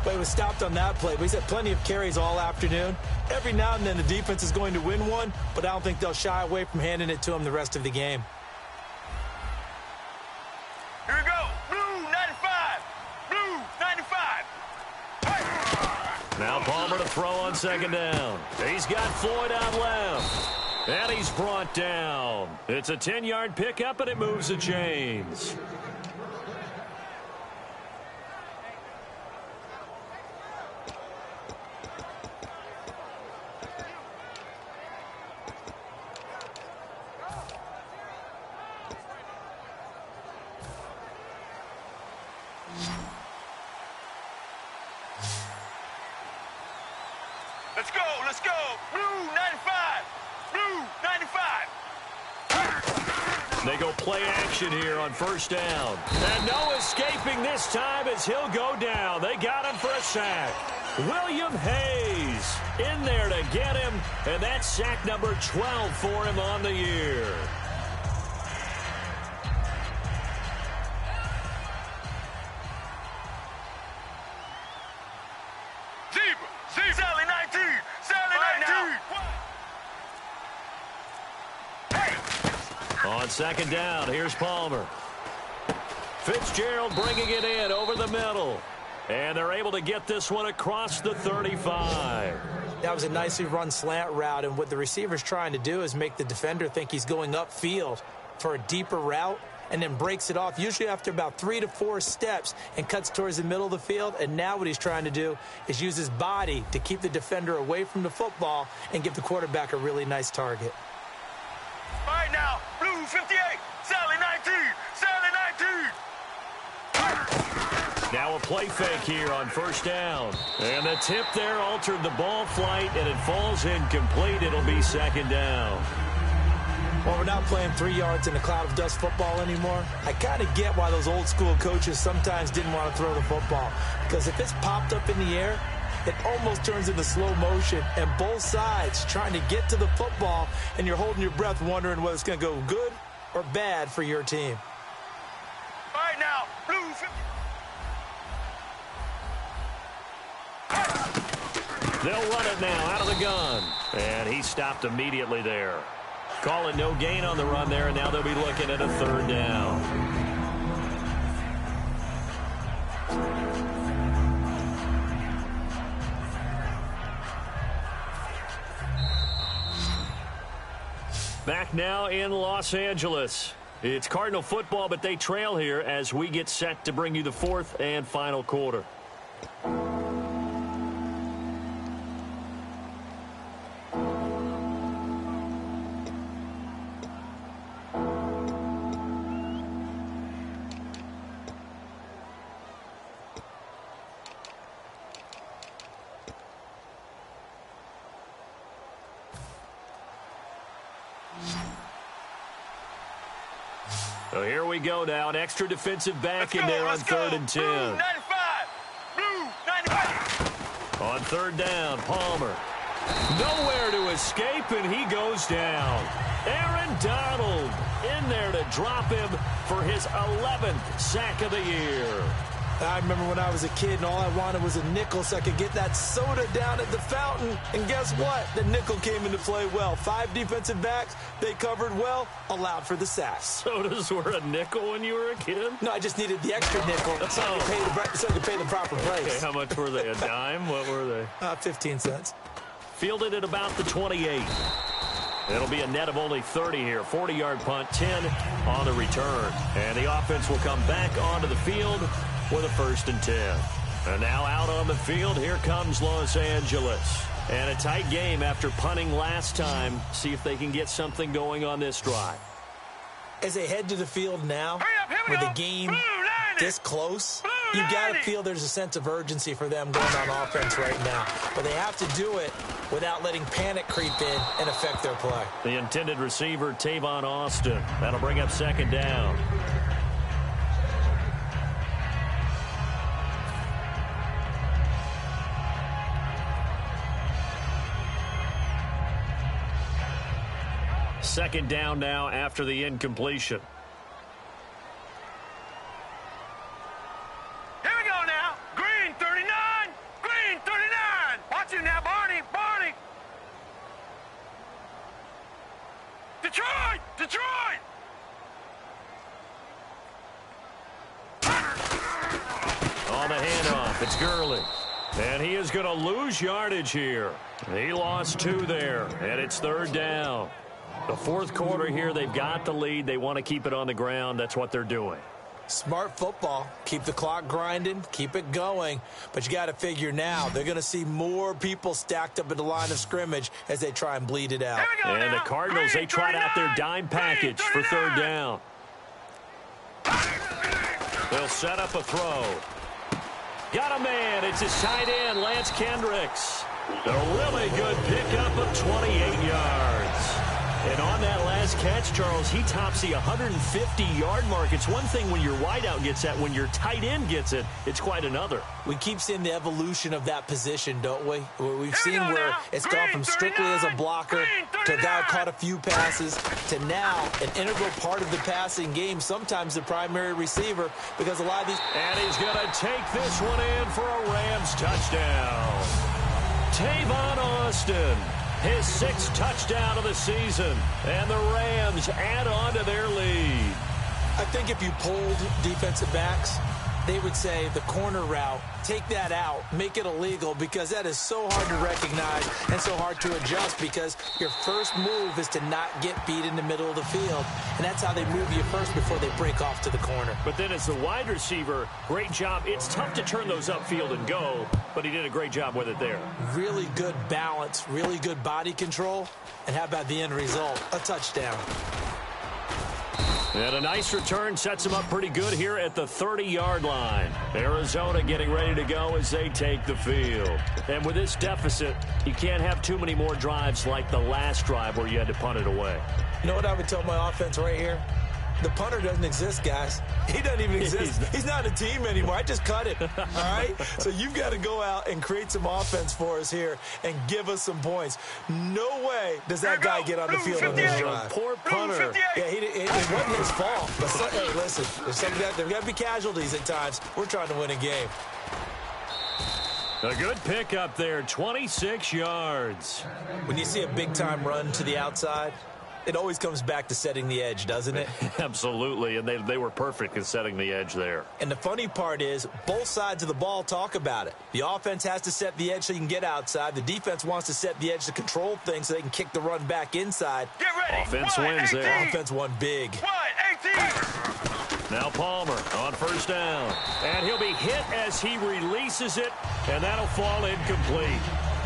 But he was stopped on that play, but he's had plenty of carries all afternoon. Every now and then the defense is going to win one, but I don't think they'll shy away from handing it to him the rest of the game. Here we go. Blue 95. Blue 95. Now Palmer to throw on second down. He's got Floyd out left. And he's brought down. It's a 10-yard pickup, and it moves the chains. Let's go. Let's go. Blue 95. Blue 95. They go play action here on first down. And no escaping this time as he'll go down. They got him for a sack. William Hayes in there to get him. And that's sack number 12 for him on the year. Zebra. Sally 19. Sally 19. On second down, here's Palmer. Fitzgerald bringing it in over the middle. And they're able to get this one across the 35. That was a nicely run slant route, and what the receiver's trying to do is make the defender think he's going upfield for a deeper route, and then breaks it off, usually after about 3 to 4 steps, and cuts towards the middle of the field. And now what he's trying to do is use his body to keep the defender away from the football and give the quarterback a really nice target. All right now, Blue 58. Sally 19. Sally 19. Now a play fake here on first down. And the tip there altered the ball flight, and it falls incomplete. It'll be second down. Well, we're not playing 3 yards in a cloud of dust football anymore. I kind of get why those old school coaches sometimes didn't want to throw the football. Because if it's popped up in the air, it almost turns into slow motion, and both sides trying to get to the football, and you're holding your breath wondering whether it's going to go good or bad for your team. All right now, Blue 50. They'll run it now out of the gun. And he stopped immediately there. Call it no gain on the run there, and now they'll be looking at a third down. Back now in Los Angeles. It's Cardinal football, but they trail here as we get set to bring you the fourth and final quarter. So here we go now. An extra defensive back in there on 3rd and 10. Blue 95. Blue 95. On third down, Palmer. Nowhere to escape, and he goes down. Aaron Donald in there to drop him for his 11th sack of the year. I remember when I was a kid and all I wanted was a nickel so I could get that soda down at the fountain. And guess what? The nickel came into play well. 5 defensive backs, they covered well, allowed for the sack. Sodas were a nickel when you were a kid? No, I just needed the extra nickel so I could pay the proper price. Okay, how much were they? A dime? What were they? 15 cents. Fielded at about the 28. It'll be a net of only 30 here. 40-yard punt, 10 on the return. And the offense will come back onto the field with a 1st and 10. And now out on the field, here comes Los Angeles. And a tight game after punting last time. See if they can get something going on this drive. As they head to the field now, with the game this close, you got to feel there's a sense of urgency for them going on offense right now. But they have to do it without letting panic creep in and affect their play. The intended receiver, Tavon Austin. That'll bring up 2nd down. Second down now after the incompletion. Here we go now. Green 39. Green 39. Watch it now, Barney. Barney. Detroit. Detroit. On the handoff, it's Gurley. And he is going to lose yardage here. He lost 2 there, and it's third down. The fourth quarter here, they've got the lead. They want to keep it on the ground. That's what they're doing. Smart football. Keep the clock grinding. Keep it going. But you got to figure now, they're going to see more people stacked up at the line of scrimmage as they try and bleed it out. And the Cardinals, they trot out their dime package for third down. They'll set up a throw. Got a man. It's his tight end, Lance Kendricks. A really good pickup of 28 yards. And on that last catch, Charles, he tops the 150-yard mark. It's one thing when your wideout gets that. When your tight end gets it, it's quite another. We keep seeing the evolution of that position, don't we? We've seen where it's gone from strictly as a blocker to a guy who caught a few passes to now an integral part of the passing game, sometimes the primary receiver, because a lot of these... And he's going to take this one in for a Rams touchdown. Tavon Austin, his 6th touchdown of the season, and the Rams add on to their lead. I think if you polled defensive backs, they would say the corner route, take that out, make it illegal, because that is so hard to recognize and so hard to adjust, because your first move is to not get beat in the middle of the field, and that's how they move you first before they break off to the corner. But then as the wide receiver, great job. It's tough to turn those upfield and go, but he did a great job with it there. Really good balance, really good body control, and how about the end result? A touchdown. And a nice return sets him up pretty good here at the 30-yard line. Arizona getting ready to go as they take the field. And with this deficit, you can't have too many more drives like the last drive where you had to punt it away. You know what I would tell my offense right here? The punter doesn't exist, guys. He doesn't even exist. He's not a team anymore. I just cut it, all right? So you've got to go out and create some offense for us here and give us some points. No way does that guy get on the field on this drive. Poor punter. Yeah, it wasn't his fault. But hey, listen, there's got to be casualties at times. We're trying to win a game. A good pickup there, 26 yards. When you see a big-time run to the outside, it always comes back to setting the edge, doesn't it? Absolutely, and they were perfect in setting the edge there. And the funny part is, both sides of the ball talk about it. The offense has to set the edge so you can get outside. The defense wants to set the edge to control things so they can kick the run back inside. Get ready. Offense wins there. Offense won big. 18. Now Palmer on first down. And he'll be hit as he releases it, and that'll fall incomplete.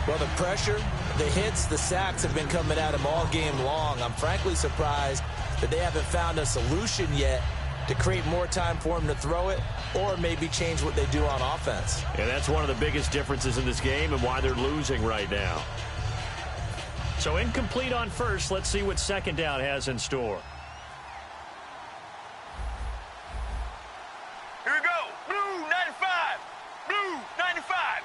Well, the pressure, the hits, the sacks have been coming at him all game long. I'm frankly surprised that they haven't found a solution yet to create more time for him to throw it or maybe change what they do on offense. And that's one of the biggest differences in this game and why they're losing right now. So incomplete on first. Let's see what second down has in store. Here we go. Blue 95. Blue 95.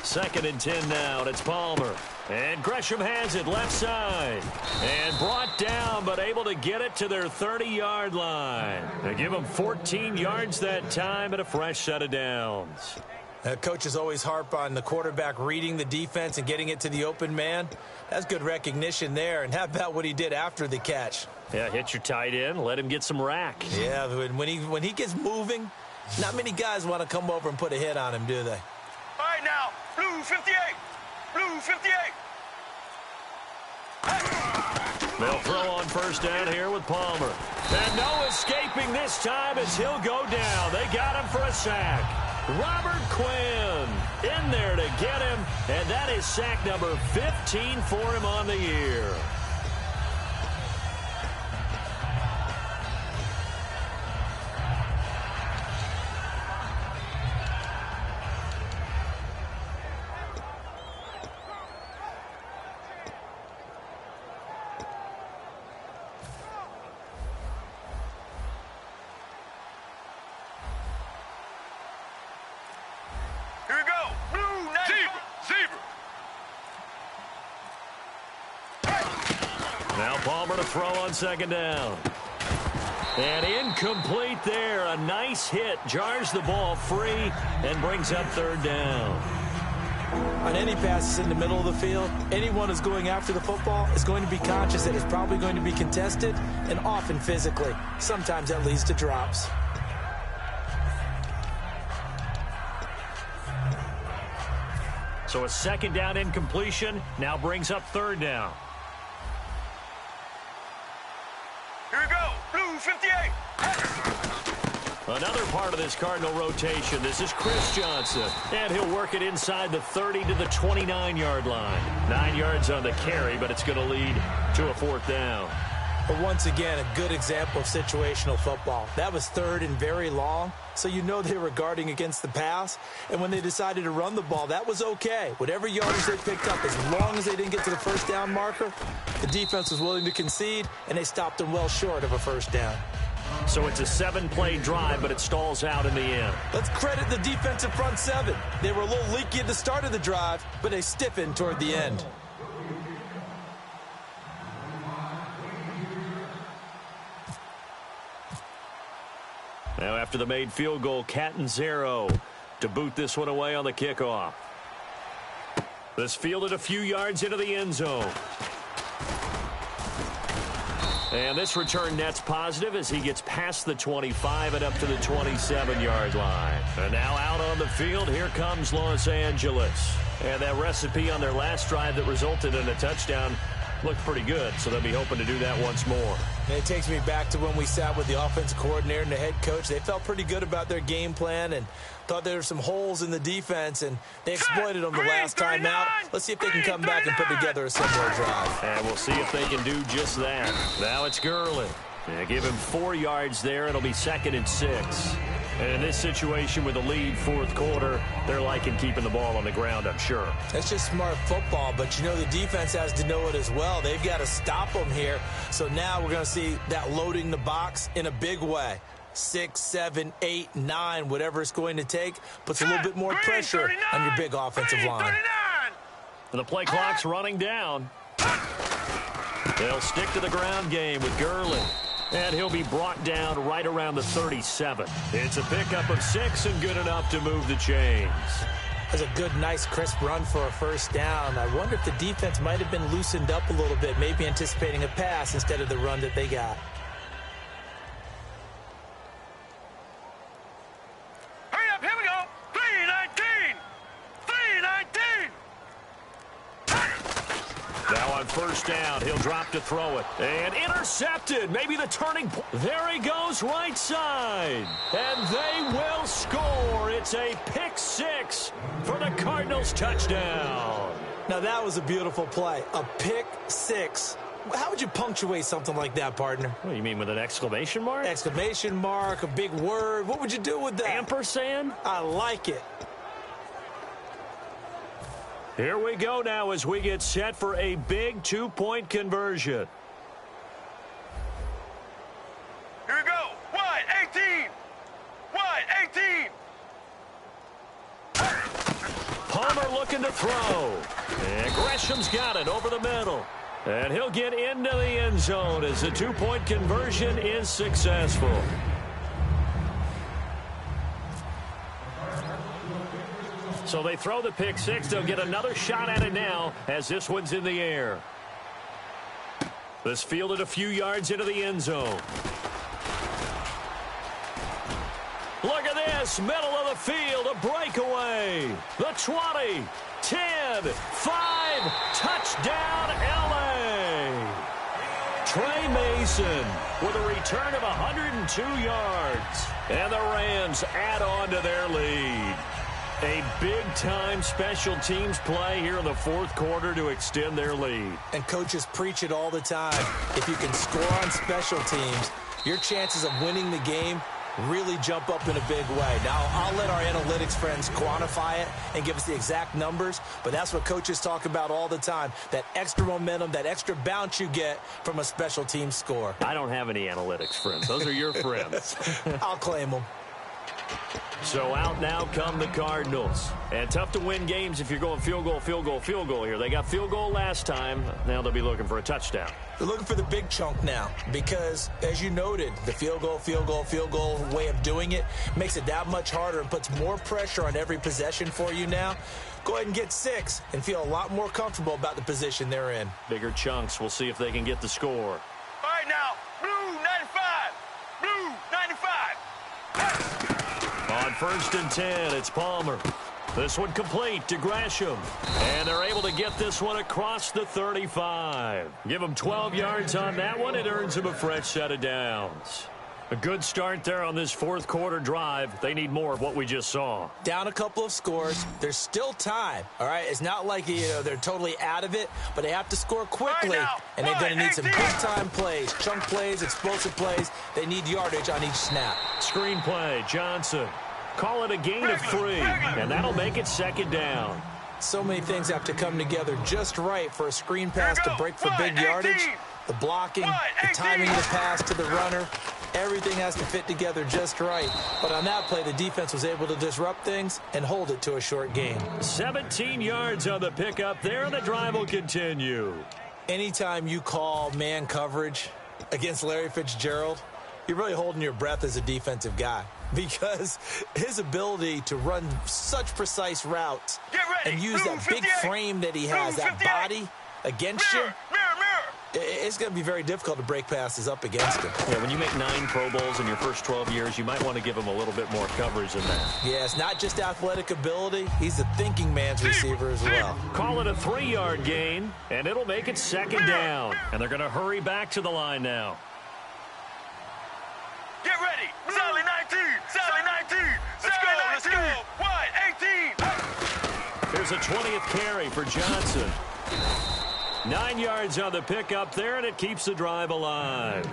Second and 10 now, and it's Palmer. And Gresham has it left side. And brought down, but able to get it to their 30-yard line. They give them 14 yards that time and a fresh set of downs. Coaches always harp on the quarterback reading the defense and getting it to the open man. That's good recognition there. And how about what he did after the catch? Yeah, hit your tight end, let him get some rack. Yeah, when he gets moving, not many guys want to come over and put a hit on him, do they? All right, now, blue 58. Blue 58. They'll throw on first down here with Palmer. And no escaping this time as he'll go down. They got him for a sack. Robert Quinn in there to get him, and that is sack number 15 for him on the year. Here we go. Blue 95. Zebra. Now Palmer to throw on second down. And incomplete there. A nice hit. Jars the ball free and brings up third down. On any passes in the middle of the field, anyone who's going after the football is going to be conscious that it's probably going to be contested and often physically. Sometimes that leads to drops. So a second down incompletion now brings up third down. Here we go. Blue 58. Another part of this Cardinal rotation. This is Chris Johnson. And he'll work it inside the 30 to the 29-yard line. 9 yards on the carry, but it's going to lead to a fourth down. But once again, a good example of situational football. That was third and very long, so you know they were guarding against the pass. And when they decided to run the ball, that was okay. Whatever yardage they picked up, as long as they didn't get to the first down marker, the defense was willing to concede, and they stopped them well short of a first down. So it's a 7-play drive, but it stalls out in the end. Let's credit the defensive front seven. They were a little leaky at the start of the drive, but they stiffened toward the end. Now after the made field goal, Catanzaro to boot this one away on the kickoff. This fielded a few yards into the end zone. And this return net's positive as he gets past the 25 and up to the 27-yard line. And now out on the field, here comes Los Angeles. And that recipe on their last drive that resulted in a touchdown looked pretty good, so they'll be hoping to do that once more. And it takes me back to when we sat with the offensive coordinator and the head coach. They felt pretty good about their game plan and thought there were some holes in the defense, and they exploited them the last time out. Let's see if they can come back and put together a similar drive. And we'll see if they can do just that. Now it's Gurley. Yeah, give him 4 yards there. It'll be 2nd and 6. And in this situation with the lead fourth quarter, they're liking keeping the ball on the ground, I'm sure. That's just smart football, but you know the defense has to know it as well. They've got to stop them here. So now we're going to see that loading the box in a big way. 6, 7, 8, 9, whatever it's going to take, puts a little bit more pressure on your big offensive line. And the play clock's running down. They'll stick to the ground game with Gurley. And he'll be brought down right around the 37. It's a pickup of 6 and good enough to move the chains. That's a good, nice, crisp run for a first down. I wonder if the defense might have been loosened up a little bit, maybe anticipating a pass instead of the run that they got. Hurry up, here we go. 3-19. 3-19. Now on first down, he'll drop to throw it. And intercepted. Maybe the turning point. There he goes, right side. And they will score. It's a pick 6 for the Cardinals touchdown. Now that was a beautiful play. A pick 6. How would you punctuate something like that, partner? What do you mean, with an exclamation mark? Exclamation mark, a big word. What would you do with that? Ampersand? I like it. Here we go now as we get set for a big 2-point conversion. Here we go. Wide 18. Wide 18. Palmer looking to throw. And Gresham's got it over the middle. And he'll get into the end zone as the 2-point conversion is successful. So they throw the pick 6. They'll get another shot at it now as this one's in the air. This fielded a few yards into the end zone. Look at this, middle of the field, a breakaway. The 20, 10, 5, touchdown LA. Trey Mason with a return of 102 yards. And the Rams add on to their lead. A big-time special teams play here in the fourth quarter to extend their lead. And coaches preach it all the time. If you can score on special teams, your chances of winning the game really jump up in a big way. Now, I'll let our analytics friends quantify it and give us the exact numbers, but that's what coaches talk about all the time, that extra momentum, that extra bounce you get from a special team score. I don't have any analytics friends. Those are your friends. I'll claim them. So out now come the Cardinals. And tough to win games if you're going field goal, field goal, field goal here. They got field goal last time. Now they'll be looking for a touchdown. They're looking for the big chunk now because, as you noted, the field goal, field goal, field goal way of doing it makes it that much harder and puts more pressure on every possession for you now. Go ahead and get 6 and feel a lot more comfortable about the position they're in. Bigger chunks. We'll see if they can get the score. All right, now, blue 95. Blue 95. On 1st and 10, it's Palmer. This one complete to Gresham. And they're able to get this one across the 35. Give them 12 yards on that one. It earns them a fresh set of downs. A good start there on this 4th quarter drive. They need more of what we just saw. Down a couple of scores. There's still time, all right? It's not like, they're totally out of it, but they have to score quickly, and they're going to need some big-time plays, chunk plays, explosive plays. They need yardage on each snap. Screen play, Johnson. Call it a gain of 3, and that'll make it 2nd down. So many things have to come together just right for a screen pass to break for big yardage. The blocking, the timing of the pass to the runner. Everything has to fit together just right. But on that play, the defense was able to disrupt things and hold it to a short gain. 17 yards on the pickup there, and the drive will continue. Anytime you call man coverage against Larry Fitzgerald, you're really holding your breath as a defensive guy because his ability to run such precise routes and use that big frame that he has, that body against you, it's going to be very difficult to break passes up against him. Yeah, when you make 9 Pro Bowls in your first 12 years, you might want to give him a little bit more coverage than that. Yeah, it's not just athletic ability. He's a thinking man's receiver as well. Call it a 3-yard gain, and it'll make it 2nd down. And they're going to hurry back to the line now. Get ready. Sally 19. Sally 19. Let's go. Wide 18. Here's a 20th carry for Johnson. 9 yards on the pickup there, and it keeps the drive alive.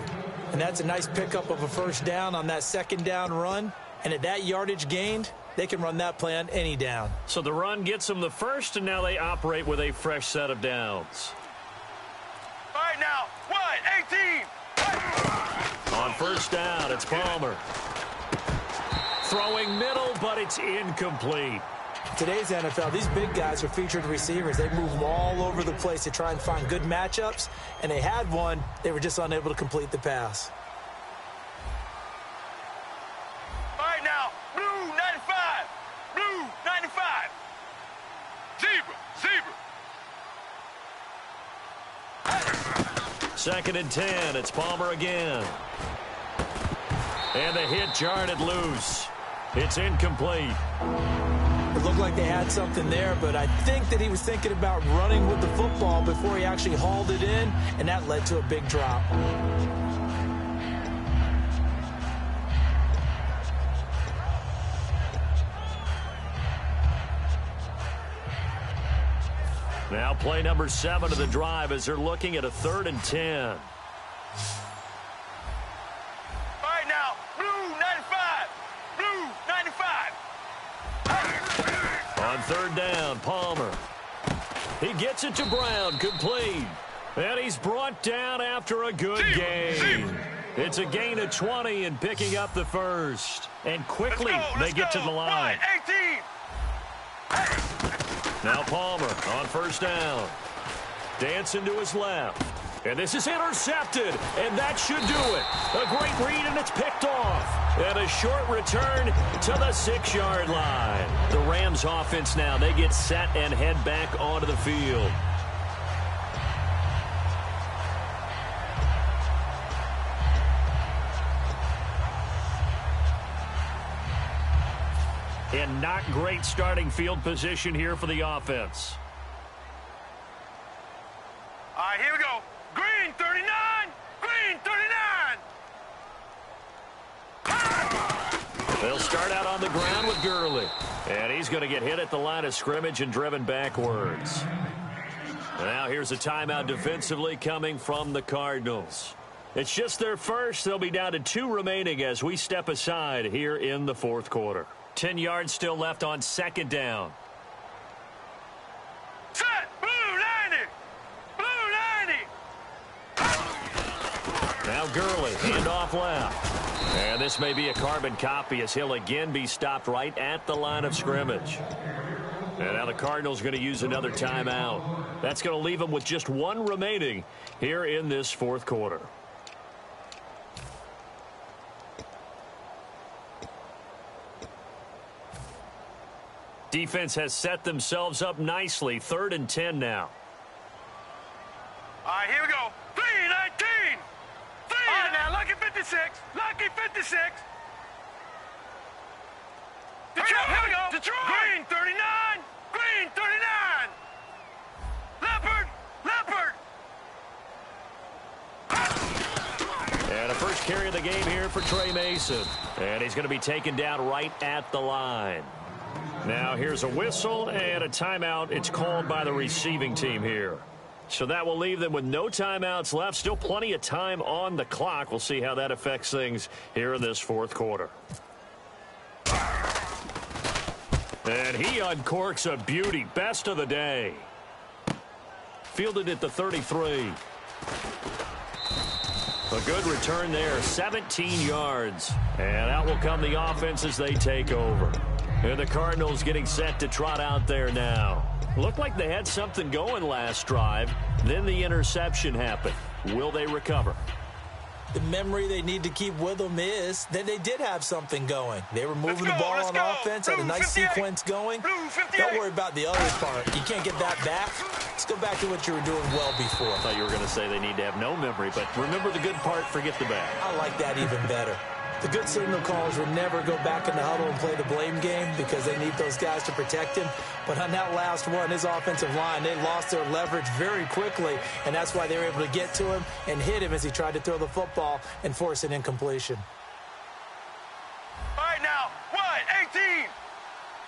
And that's a nice pickup of a 1st down on that 2nd down run. And at that yardage gained, they can run that play on any down. So the run gets them the 1st, and now they operate with a fresh set of downs. All right, now, wide 18. On 1st down, it's Palmer. Throwing middle, but it's incomplete. Today's NFL, these big guys are featured receivers. They move them all over the place to try and find good matchups, and they had one. They were just unable to complete the pass. All right, now, blue 95. Blue 95. Zebra. 2nd and 10, it's Palmer again. And the hit jarred it loose. It's incomplete. It looked like they had something there, but I think that he was thinking about running with the football before he actually hauled it in, and that led to a big drop. Now play number 7 of the drive as they're looking at a 3rd and 10. On 3rd down, Palmer. He gets it to Brown, complete. And he's brought down after a good gain. It's a gain of 20 and picking up the 1st. And quickly they get to the line. 18. Now Palmer on 1st down. Dancing to his left. And this is intercepted, and that should do it. A great read, and it's picked off. And a short return to the 6-yard line. The Rams offense now, they get set and head back onto the field. And not great starting field position here for the offense. All right, here we go. Green 39. Green 39. They'll start out on the ground with Gurley. And he's going to get hit at the line of scrimmage and driven backwards. Now here's a timeout defensively coming from the Cardinals. It's just their first. They'll be down to 2 remaining as we step aside here in the 4th quarter. 10 yards still left on 2nd down. Set. Blue 90. Blue 90. Now Gurley, handoff left. And this may be a carbon copy as he'll again be stopped right at the line of scrimmage. And now the Cardinals going to use another timeout. That's going to leave them with just one remaining here in this fourth quarter. Defense has set themselves up nicely. 3rd and 10 now. All right, here we go. 3-19. All right, now, lucky 56. Lucky 56. Detroit, here we go. Detroit. Green 39. Green 39. Leopard. Leopard. And a first carry of the game here for Trey Mason. And he's going to be taken down right at the line. Now here's a whistle and a timeout. It's called by the receiving team here. So that will leave them with no timeouts left. Still plenty of time on the clock. We'll see how that affects things here in this fourth quarter. And he uncorks a beauty. Best of the day. Fielded at the 33. A good return there. 17 yards. And out will come the offense as they take over. And the Cardinals getting set to trot out there now. Looked like they had something going last drive. Then the interception happened. Will they recover? The memory they need to keep with them is that they did have something going. They were moving the ball on offense, had a nice sequence going. Don't worry about the other part. You can't get that back. Let's go back to what you were doing well before. I thought you were going to say they need to have no memory, but remember the good part, forget the bad. I like that even better. The good signal callers would never go back in the huddle and play the blame game because they need those guys to protect him. But on that last one, his offensive line, they lost their leverage very quickly, and that's why they were able to get to him and hit him as he tried to throw the football and force an incompletion. All right, now, what? 18.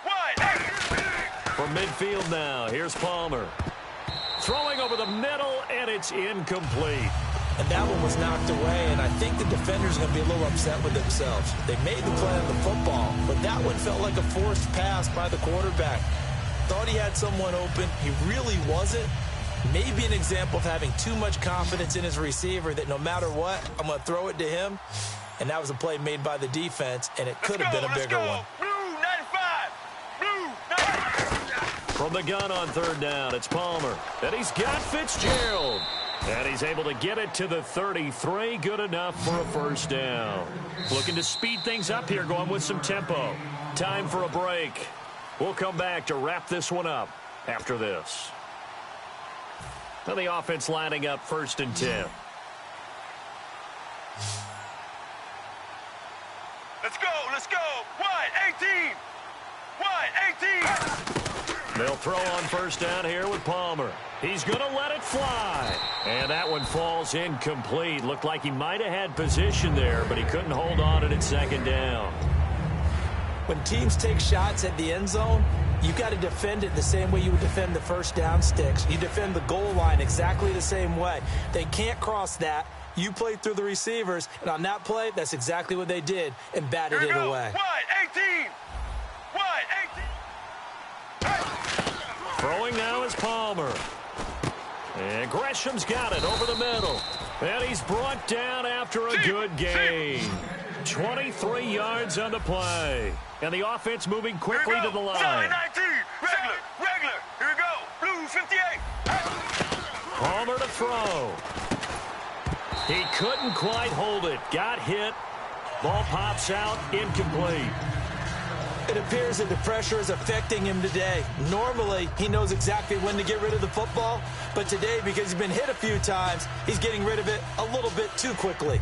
What? 18. From midfield now, here's Palmer. Throwing over the middle, and it's incomplete. And that one was knocked away, and I think the defenders are going to be a little upset with themselves. They made the play on the football, but that one felt like a forced pass by the quarterback. Thought he had someone open. He really wasn't. Maybe an example of having too much confidence in his receiver that no matter what, I'm going to throw it to him. And that was a play made by the defense, and it could have been a bigger one. Blue 95. Blue 95. From the gun on 3rd down, it's Palmer. And he's got Fitzgerald. And he's able to get it to the 33. Good enough for a first down. Looking to speed things up here, going with some tempo. Time for a break. We'll come back to wrap this one up after this. Now the offense lining up 1st and 10. Let's go. Let's go. What? 18. What? 18. They'll throw on 1st down here with Palmer. He's going to let it fly. And that one falls incomplete. Looked like he might have had position there, but he couldn't hold on it at 2nd down. When teams take shots at the end zone, you got to defend it the same way you would defend the 1st down sticks. You defend the goal line exactly the same way. They can't cross that. You play through the receivers, and on that play, that's exactly what they did and batted it away. What? 18. What? 18. Throwing now is Palmer. And Gresham's got it over the middle. And he's brought down after a good gain. 23 yards on the play. And the offense moving quickly to the line. 19. Regular. Here we go. Blue 58. Palmer to throw. He couldn't quite hold it. Got hit. Ball pops out. Incomplete. It appears that the pressure is affecting him today. Normally, he knows exactly when to get rid of the football, but today, because he's been hit a few times, he's getting rid of it a little bit too quickly.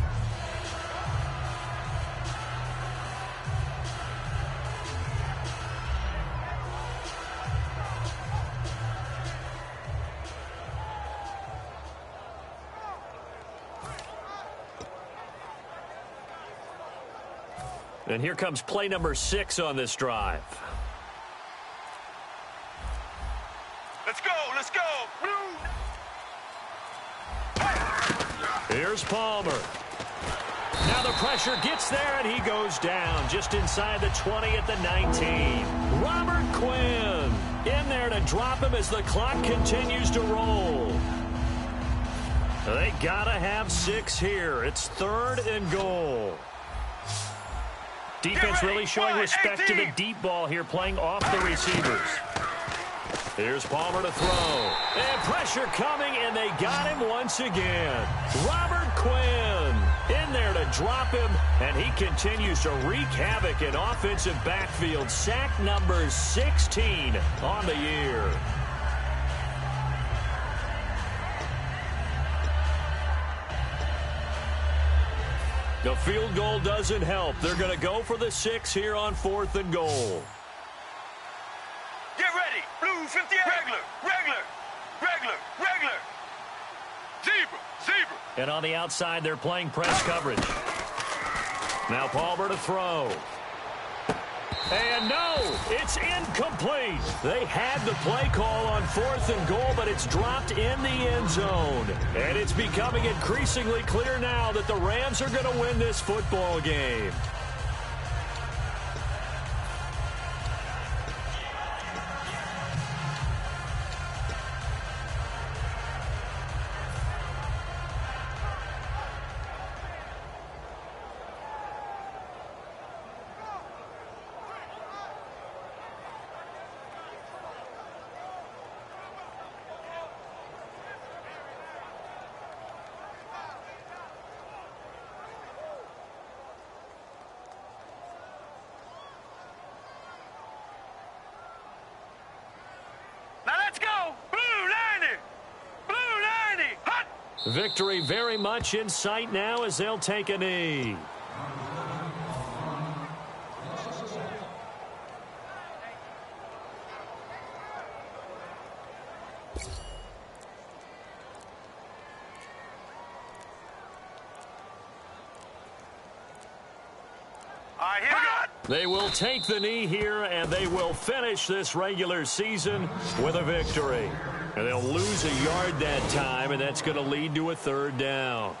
And here comes play number 6 on this drive. Let's go. Let's go. Here's Palmer. Now the pressure gets there, and he goes down just inside the 20 at the 19. Robert Quinn in there to drop him as the clock continues to roll. They gotta have 6 here. It's 3rd and goal. Defense really showing respect to the deep ball here, playing off the receivers. Here's Palmer to throw. And pressure coming, and they got him once again. Robert Quinn in there to drop him, and he continues to wreak havoc in offensive backfield. Sack number 16 on the year. The field goal doesn't help. They're going to go for the 6 here on 4th and goal. Get ready. Blue 58. Regular. Zebra. And on the outside, they're playing press coverage. Now Palmer to throw. And no, it's incomplete. They had the play call on 4th and goal, but it's dropped in the end zone. And it's becoming increasingly clear now that the Rams are going to win this football game. Victory very much in sight now as they'll take a knee. They will take the knee here, and they will finish this regular season with a victory. And they'll lose a yard that time, and that's going to lead to a 3rd down.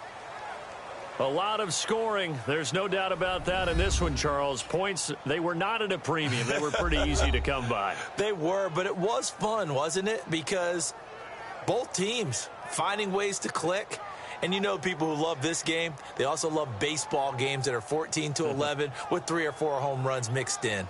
A lot of scoring. There's no doubt about that in this one, Charles. Points, they were not at a premium. They were pretty easy to come by. They were, but it was fun, wasn't it? Because both teams finding ways to click. And you know people who love this game, they also love baseball games that are 14-11 with 3 or 4 home runs mixed in.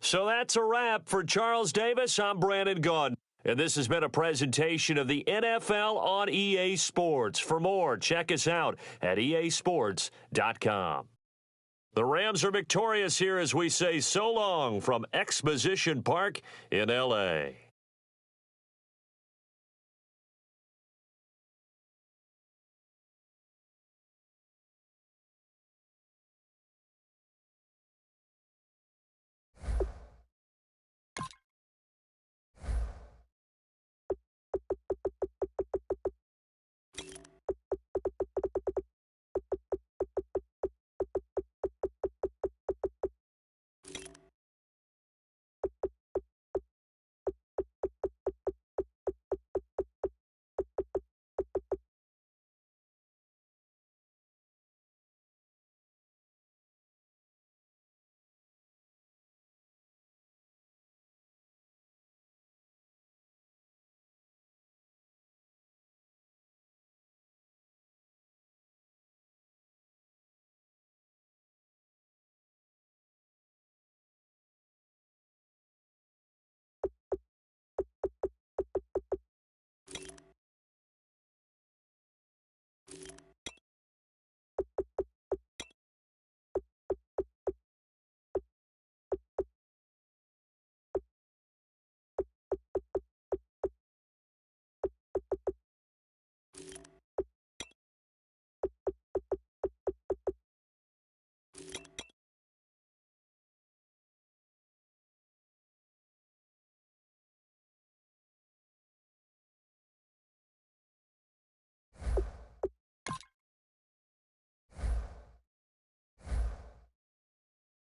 So that's a wrap. For Charles Davis, I'm Brandon Gaudin. And this has been a presentation of the NFL on EA Sports. For more, check us out at easports.com. The Rams are victorious here as we say so long from Exposition Park in L.A.